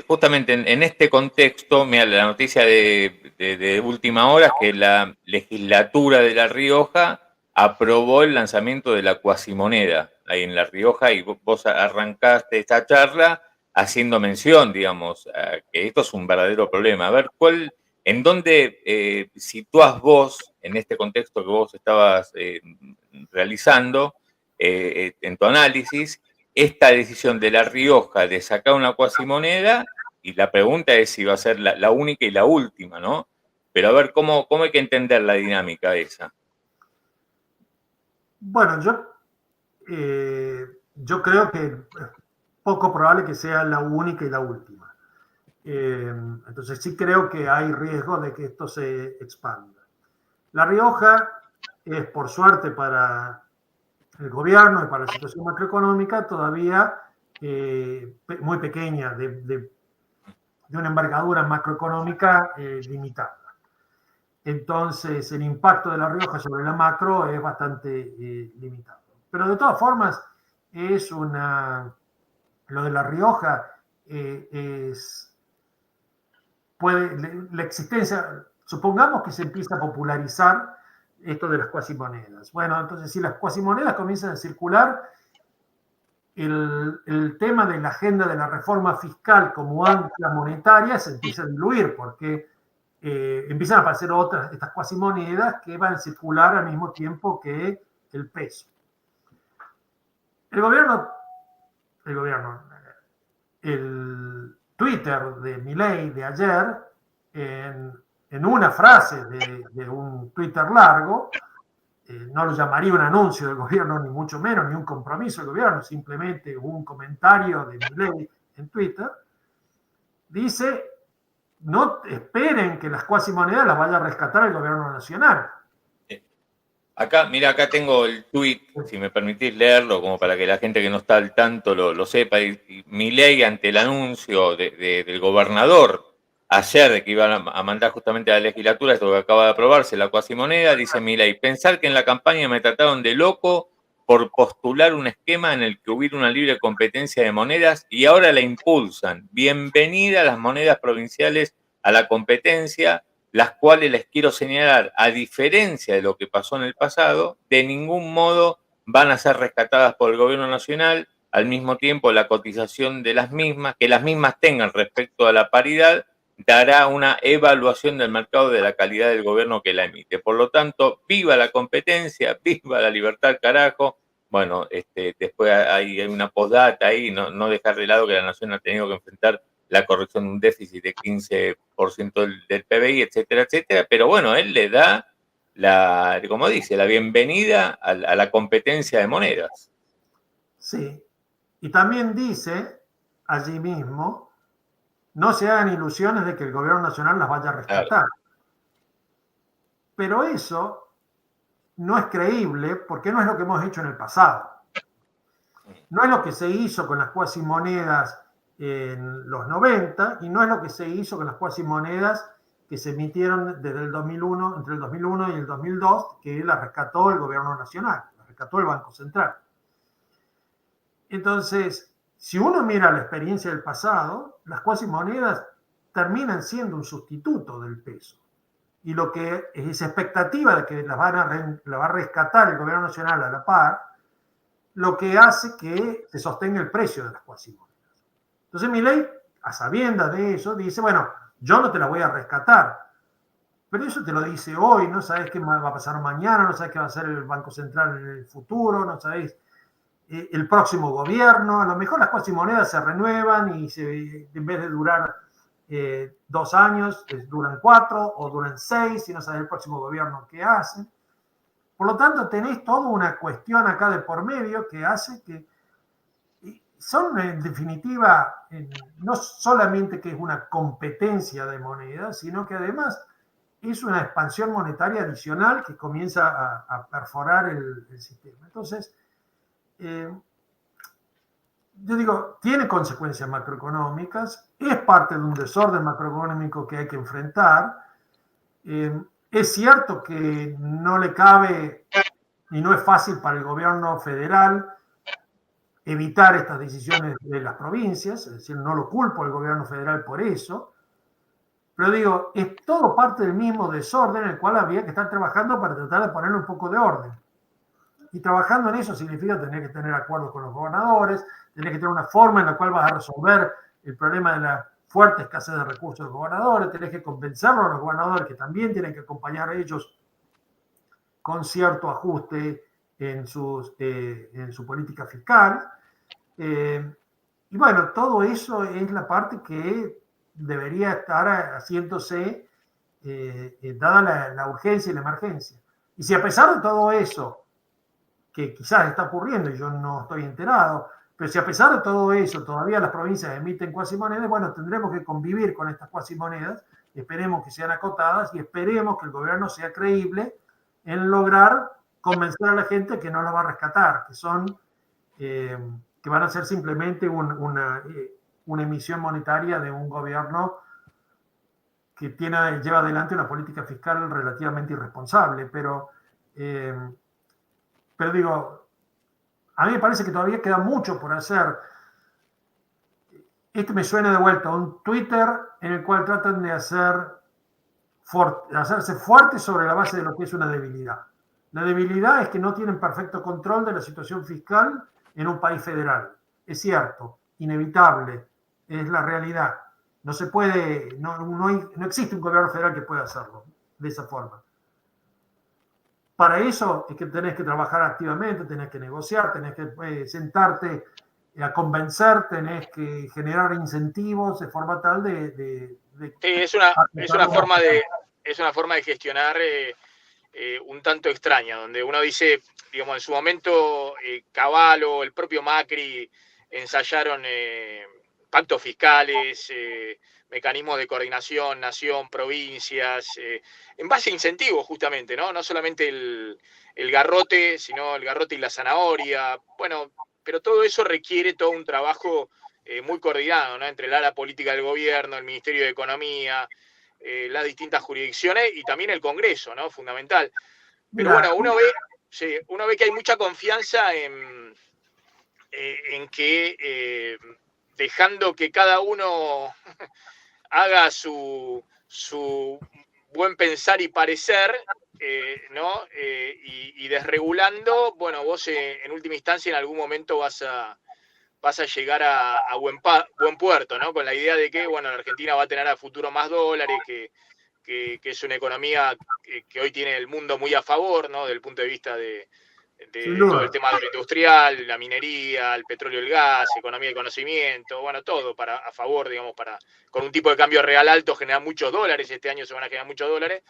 justamente en este contexto, mira, la noticia de última hora es que la legislatura de La Rioja aprobó el lanzamiento de la cuasimoneda ahí en La Rioja y vos arrancaste esta charla haciendo mención, digamos, a que esto es un verdadero problema. A ver, ¿en dónde situás vos, en este contexto que vos estabas realizando, en tu análisis, esta decisión de La Rioja de sacar una cuasimoneda? Y la pregunta es si va a ser la única y la última, ¿no? Pero a ver, ¿cómo hay que entender la dinámica esa? Bueno, yo creo que es poco probable que sea la única y la última. Entonces sí creo que hay riesgo de que esto se expanda. La Rioja es, por suerte para el gobierno y para la situación macroeconómica, todavía muy pequeña, de una envergadura macroeconómica limitada. Entonces, el impacto de La Rioja sobre la macro es bastante limitado. Pero de todas formas, lo de La Rioja la existencia, supongamos que se empieza a popularizar esto de las cuasimonedas. Bueno, entonces si las cuasimonedas comienzan a circular, el tema de la agenda de la reforma fiscal como ancla monetaria se empieza a diluir, porque empiezan a aparecer estas cuasimonedas que van a circular al mismo tiempo que el peso. El Twitter de Milei de ayer, en una frase de un Twitter largo, no lo llamaría un anuncio del gobierno, ni mucho menos, ni un compromiso del gobierno, simplemente un comentario de Milei en Twitter, dice: no esperen que las cuasimonedas las vaya a rescatar el gobierno nacional. Mira, acá tengo el tuit, si me permitís leerlo, como para que la gente que no está al tanto lo sepa. Y Milei, ante el anuncio del gobernador ayer de que iban a mandar justamente a la legislatura esto que acaba de aprobarse, la cuasimoneda, dice Milei: pensar que en la campaña me trataron de loco por postular un esquema en el que hubiera una libre competencia de monedas y ahora la impulsan. Bienvenida a las monedas provinciales a la competencia, las cuales les quiero señalar, a diferencia de lo que pasó en el pasado, de ningún modo van a ser rescatadas por el gobierno nacional. Al mismo tiempo, la cotización de las mismas, que las mismas tengan respecto a la paridad, dará una evaluación del mercado de la calidad del gobierno que la emite. Por lo tanto, viva la competencia, viva la libertad, carajo. Bueno, después hay una postdata ahí, no dejar de lado que la nación ha tenido que enfrentar la corrección de un déficit de 15% del PBI, etcétera, etcétera. Pero bueno, él le da, como dice, la bienvenida a la competencia de monedas. Sí, y también dice allí mismo: no se hagan ilusiones de que el gobierno nacional las vaya a rescatar. Claro. Pero eso no es creíble porque no es lo que hemos hecho en el pasado. No es lo que se hizo con las cuasimonedas en los 90 y no es lo que se hizo con las cuasimonedas que se emitieron desde el 2001, entre el 2001 y el 2002, que la rescató el gobierno nacional, la rescató el Banco Central. Entonces, si uno mira la experiencia del pasado, las cuasimonedas terminan siendo un sustituto del peso. Y lo que es esa expectativa de que la va a rescatar el gobierno nacional a la par, lo que hace que se sostenga el precio de las cuasimonedas. Entonces Milei, a sabiendas de eso, dice: bueno, yo no te la voy a rescatar. Pero eso te lo dice hoy, no sabes qué va a pasar mañana, no sabes qué va a hacer el Banco Central en el futuro, no sabes el próximo gobierno. A lo mejor las cuasimonedas se renuevan y en vez de durar 2 años, duran 4 o duran 6 y no sabes el próximo gobierno qué hace. Por lo tanto, tenés toda una cuestión acá de por medio que hace que son, en definitiva, no solamente que es una competencia de monedas, sino que además es una expansión monetaria adicional que comienza a perforar el sistema. Entonces, yo digo, tiene consecuencias macroeconómicas, es parte de un desorden macroeconómico que hay que enfrentar. Es cierto que no le cabe y no es fácil para el gobierno federal evitar estas decisiones de las provincias, es decir, no lo culpo al gobierno federal por eso, pero digo, es todo parte del mismo desorden en el cual había que estar trabajando para tratar de ponerle un poco de orden. Y trabajando en eso significa tener que tener acuerdos con los gobernadores, tener que tener una forma en la cual vas a resolver el problema de la fuerte escasez de recursos de los gobernadores, tenés que convencerlos a los gobernadores que también tienen que acompañar a ellos con cierto ajuste en su política fiscal. Y bueno, todo eso es la parte que debería estar haciéndose dada la urgencia y la emergencia. Y si a pesar de todo eso, que quizás está ocurriendo y yo no estoy enterado, pero si a pesar de todo eso todavía las provincias emiten cuasimonedas, bueno, tendremos que convivir con estas cuasimonedas, esperemos que sean acotadas y esperemos que el gobierno sea creíble en lograr convencer a la gente que no la va a rescatar, que van a ser simplemente una emisión monetaria de un gobierno que lleva adelante una política fiscal relativamente irresponsable, pero digo, a mí me parece que todavía queda mucho por hacer. Me suena de vuelta a un Twitter en el cual tratan de hacerse fuertes sobre la base de lo que es una debilidad. La debilidad es que no tienen perfecto control de la situación fiscal en un país federal. Es cierto, inevitable, es la realidad. No se puede, no existe un gobierno federal que pueda hacerlo de esa forma. Para eso es que tenés que trabajar activamente, tenés que negociar, tenés que sentarte a convencer, tenés que generar incentivos de forma tal de sí, es una forma de gestionar un tanto extraña, donde uno dice, digamos, en su momento Cavallo, el propio Macri ensayaron pactos fiscales, mecanismos de coordinación, nación, provincias, en base a incentivos justamente, ¿no? No solamente el garrote, sino el garrote y la zanahoria. Bueno, pero todo eso requiere todo un trabajo muy coordinado, ¿no? Entre el ala política del gobierno, el Ministerio de Economía, las distintas jurisdicciones y también el Congreso, ¿no? Fundamental. Pero bueno, uno ve que hay mucha confianza en que dejando que cada uno haga su buen pensar y parecer, ¿no? Y desregulando, bueno, vos en última instancia en algún momento vas a llegar a buen puerto, ¿no? Con la idea de que, bueno, la Argentina va a tener a futuro más dólares, que es una economía que hoy tiene el mundo muy a favor, ¿no? Desde el punto de vista de todo el tema agroindustrial, la minería, el petróleo y el gas, economía de conocimiento, bueno, todo a favor, digamos, con un tipo de cambio real alto generar muchos dólares, este año se van a generar muchos dólares,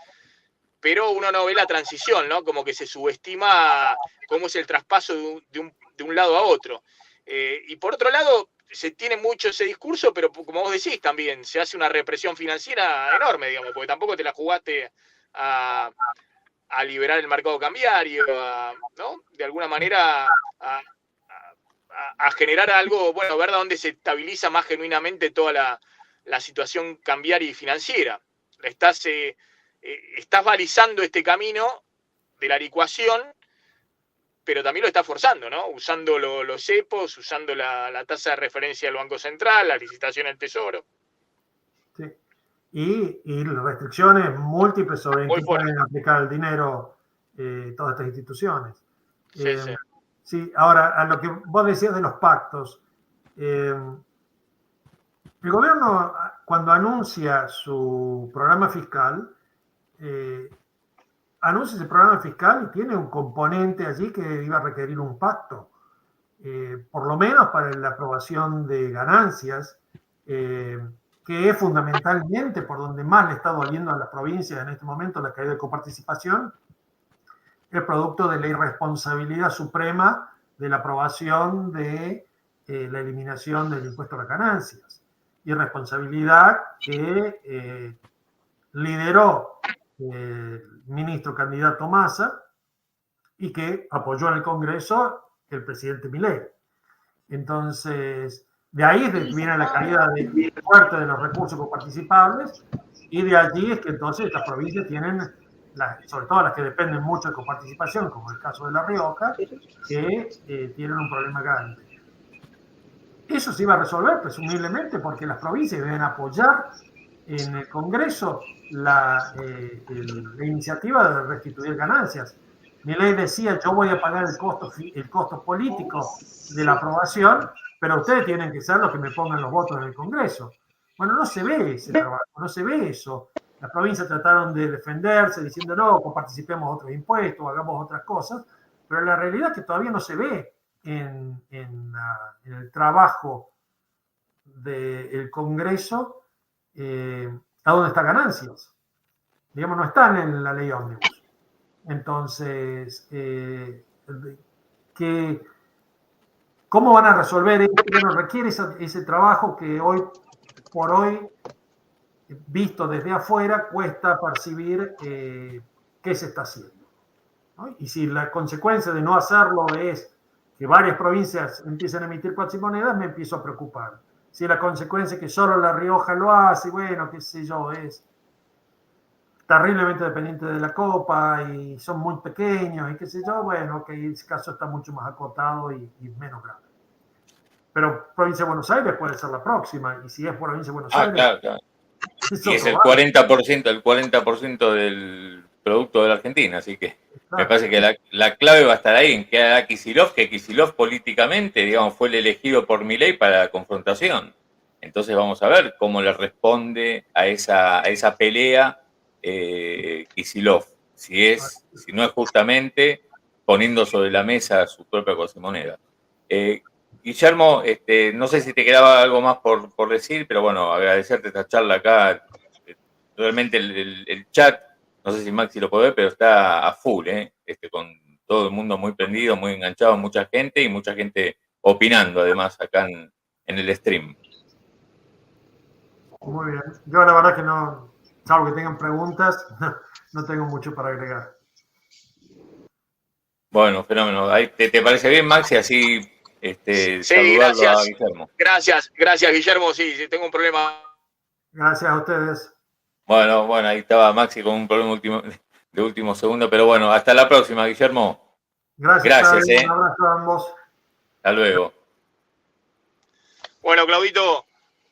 pero uno no ve la transición, ¿no? Como que se subestima cómo es el traspaso de un lado a otro. Y por otro lado, se tiene mucho ese discurso, pero como vos decís también, se hace una represión financiera enorme, digamos, porque tampoco te la jugaste a liberar el mercado cambiario, ¿no? De alguna manera a generar algo, bueno, ver dónde se estabiliza más genuinamente toda la situación cambiaria y financiera. Estás balizando este camino de la licuación, pero también lo estás forzando, ¿no? Usando los cepos, usando la tasa de referencia del Banco Central, la licitación del Tesoro. Sí. Y restricciones múltiples sobre en qué pueden aplicar el dinero todas estas instituciones. Sí, sí. Sí, ahora, a lo que vos decías de los pactos, el gobierno cuando anuncia su programa fiscal, anuncia ese programa fiscal y tiene un componente allí que iba a requerir un pacto, por lo menos para la aprobación de ganancias, que es fundamentalmente por donde más le está doliendo a las provincias en este momento la caída de coparticipación, el producto de la irresponsabilidad suprema de la aprobación de la eliminación del impuesto a las ganancias. Irresponsabilidad que lideró el ministro candidato Massa y que apoyó en el Congreso el presidente Milei. Entonces, de ahí viene la caída fuerte de los recursos coparticipables y de allí es que entonces estas provincias tienen, sobre todo las que dependen mucho de coparticipación, como el caso de La Rioja, que tienen un problema grande. Eso se iba a resolver presumiblemente porque las provincias deben apoyar en el Congreso la iniciativa de restituir ganancias. Milei decía, yo voy a pagar el costo político de la aprobación, pero ustedes tienen que ser los que me pongan los votos en el Congreso. Bueno, no se ve ese trabajo, no se ve eso. Las provincias trataron de defenderse diciendo, no, participemos otros impuestos, hagamos otras cosas, pero la realidad es que todavía no se ve en el trabajo del Congreso a dónde está ganancias. Digamos, no están en la ley ómnibus. Entonces, ¿cómo van a resolver esto? Bueno, requiere ese trabajo que hoy por hoy, visto desde afuera, cuesta percibir qué se está haciendo, ¿no? Y si la consecuencia de no hacerlo es que varias provincias empiecen a emitir cuatrimonedas, me empiezo a preocupar. Si la consecuencia es que solo La Rioja lo hace, bueno, qué sé yo, es terriblemente dependiente de la copa y son muy pequeños y qué sé yo, bueno, que ese caso está mucho más acotado y menos grave. Pero provincia de Buenos Aires puede ser la próxima, y si es provincia de Buenos Aires... Claro. Y es el 40% del producto de la Argentina, así que me parece que la clave va a estar ahí, en que haga Kicillof, que Kicillof políticamente, digamos, fue el elegido por Milei para la confrontación. Entonces vamos a ver cómo le responde a esa pelea Kicillof, si no es justamente poniendo sobre la mesa su propia cuasimoneda. Guillermo, no sé si te quedaba algo más por decir, pero bueno, agradecerte esta charla acá. Realmente el chat, no sé si Maxi lo puede ver, pero está a full, con todo el mundo muy prendido, muy enganchado, mucha gente opinando además acá en el stream. Muy bien. Yo la verdad que no, salvo que tengan preguntas, no tengo mucho para agregar. Bueno, fenómeno. ¿Te parece bien, Maxi? Así sí, saludarlo gracias. A Guillermo. Gracias, Guillermo. Sí, tengo un problema. Gracias a ustedes. Bueno, ahí estaba Maxi con un problema de último segundo, pero bueno, hasta la próxima, Guillermo. Gracias. Un abrazo a ambos. Hasta luego. Bueno, Claudito,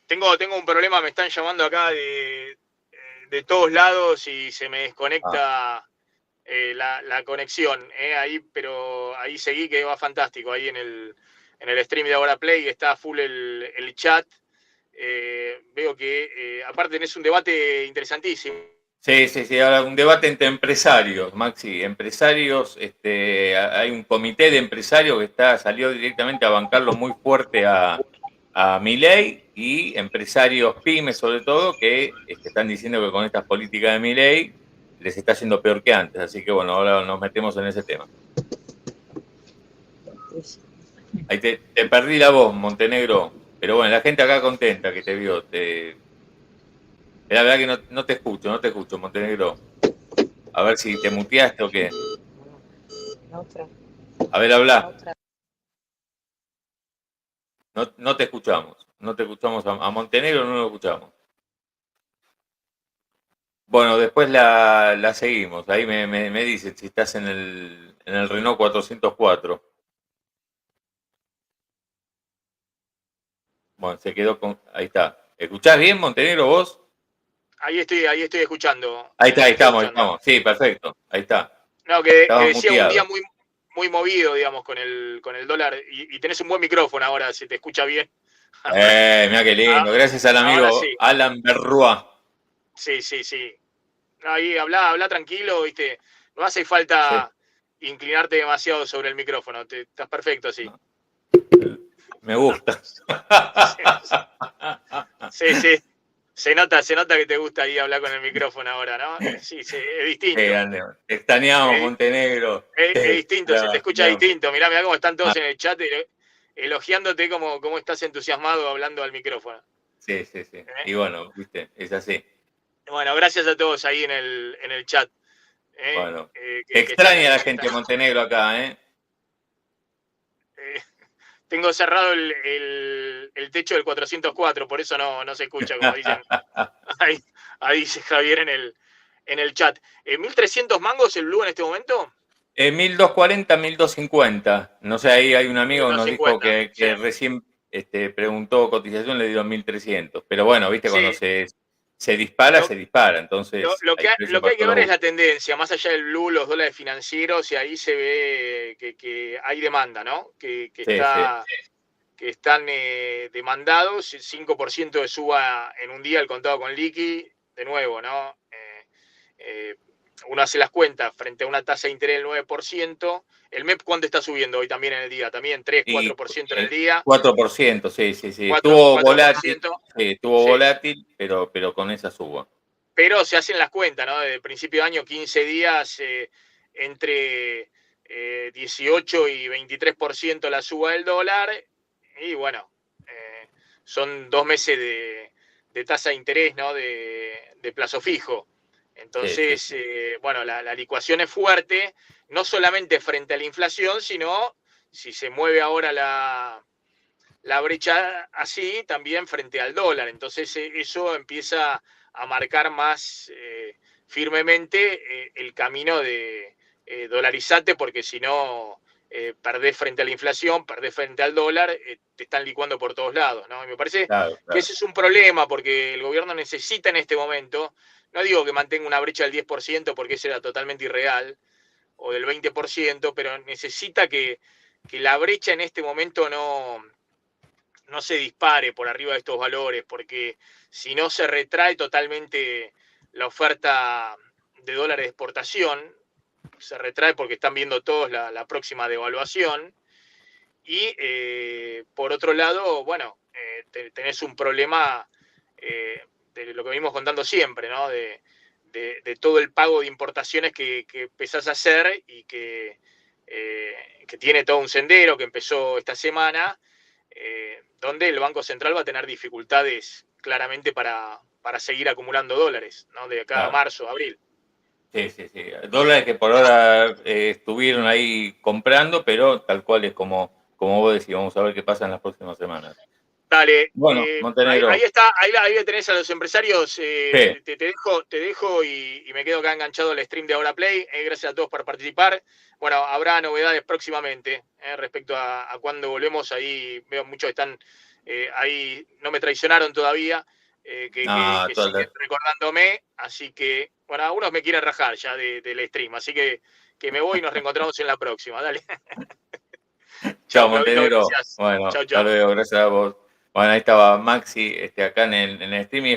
tengo un problema, me están llamando acá de todos lados y se me desconecta la conexión. Pero ahí seguí, que va fantástico. Ahí en el stream de Ahora Play está full el chat. Veo que aparte tenés un debate interesantísimo. Sí, ahora un debate entre empresarios, Maxi, empresarios, hay un comité de empresarios que salió directamente a bancarlo muy fuerte a Milei, y empresarios pymes sobre todo que están diciendo que con estas políticas de Milei les está yendo peor que antes, así que bueno, ahora nos metemos en ese tema. Ahí te perdí la voz, Montenegro, pero bueno, la gente acá contenta que te vio, la verdad que no te escucho, Montenegro. A ver si te muteaste o qué. A ver, habla. No te escuchamos. No te escuchamos. A Montenegro no lo escuchamos. Bueno, después la seguimos. Ahí me dicen si estás en el Renault 404. Bueno, se quedó con... Ahí está. ¿Escuchás bien, Montenegro, vos? Ahí estoy escuchando. Ahí estamos. Sí, perfecto. Ahí está. No, que decía un día muy movido, digamos, con el dólar. Y tenés un buen micrófono ahora, se te escucha bien. Mira qué lindo. Gracias al amigo sí. Alan Berrua. Sí. Ahí habla tranquilo, ¿viste? No hace falta inclinarte demasiado sobre el micrófono. Estás perfecto así. No. Me gusta. Sí. Se nota que te gusta ahí hablar con el micrófono ahora, ¿no? Sí, es distinto. Te extrañamos, Montenegro. Es distinto, se te escucha distinto. Mirá cómo están todos en el chat elogiándote como estás entusiasmado hablando al micrófono. Sí. Y bueno, viste, es así. Bueno, gracias a todos ahí en el chat. Bueno, extraña a la gente de Montenegro acá, Tengo cerrado el techo del 404, por eso no se escucha, como dicen. Ahí dice Javier en el chat. ¿1.300 mangos el blue en este momento? 1.240, 1.250. No sé, ahí hay un amigo que nos dijo que recién preguntó cotización, le dieron 1.300. Pero bueno, viste, cuando se se dispara. Entonces, Lo que precio hay que para ver es los la tendencia, más allá del blue, los dólares financieros, y ahí se ve que hay demanda, ¿no? Que sí, están demandados, el 5% de suba en un día el contado con liqui, de nuevo, ¿no? Uno hace las cuentas frente a una tasa de interés del 9%. ¿El MEP cuánto está subiendo hoy también en el día? También 3, y 4% en el día. 4%, sí. 4%. Estuvo Sí. volátil, pero con esa suba. Pero se hacen las cuentas, ¿no? Desde el principio de año, 15 días, entre 18 y 23% la suba del dólar. Y bueno, son 2 meses de tasa de interés, ¿no? De plazo fijo. Entonces, Sí. bueno, la licuación es fuerte, no solamente frente a la inflación, sino si se mueve ahora la brecha así, también frente al dólar. Entonces, eso empieza a marcar más firmemente el camino de dolarizate, porque si no, perdés frente a la inflación, perdés frente al dólar, te están licuando por todos lados, ¿no? Y me parece Claro. que ese es un problema, porque el gobierno necesita en este momento, no digo que mantenga una brecha del 10%, porque eso era totalmente irreal, o del 20%, pero necesita que la brecha en este momento no se dispare por arriba de estos valores, porque si no se retrae totalmente la oferta de dólares de exportación, se retrae porque están viendo todos la próxima devaluación, y por otro lado, bueno, tenés un problema de lo que venimos contando siempre, ¿no? De todo el pago de importaciones que empezás a hacer y que tiene todo un sendero que empezó esta semana, donde el Banco Central va a tener dificultades claramente para seguir acumulando dólares, ¿no? De acá a Claro. marzo, abril. Sí. Dólares que por ahora estuvieron ahí comprando, pero tal cual es como vos decís, vamos a ver qué pasa en las próximas semanas. Dale, Bueno, Montenegro. ahí está, ahí tenés a los empresarios. Sí. Te dejo y me quedo acá enganchado al stream de Ahora Play. Gracias a todos por participar. Bueno, habrá novedades próximamente respecto a cuándo volvemos. Ahí veo muchos están ahí, no me traicionaron todavía, que siguen recordándome. Así que, bueno, algunos me quieren rajar ya del stream. Así que me voy y nos reencontramos en la próxima. Dale. Chao, Montenegro. Gracias. Bueno, Chau. hasta luego, gracias a vos. Bueno, ahí estaba Maxi acá en el streaming.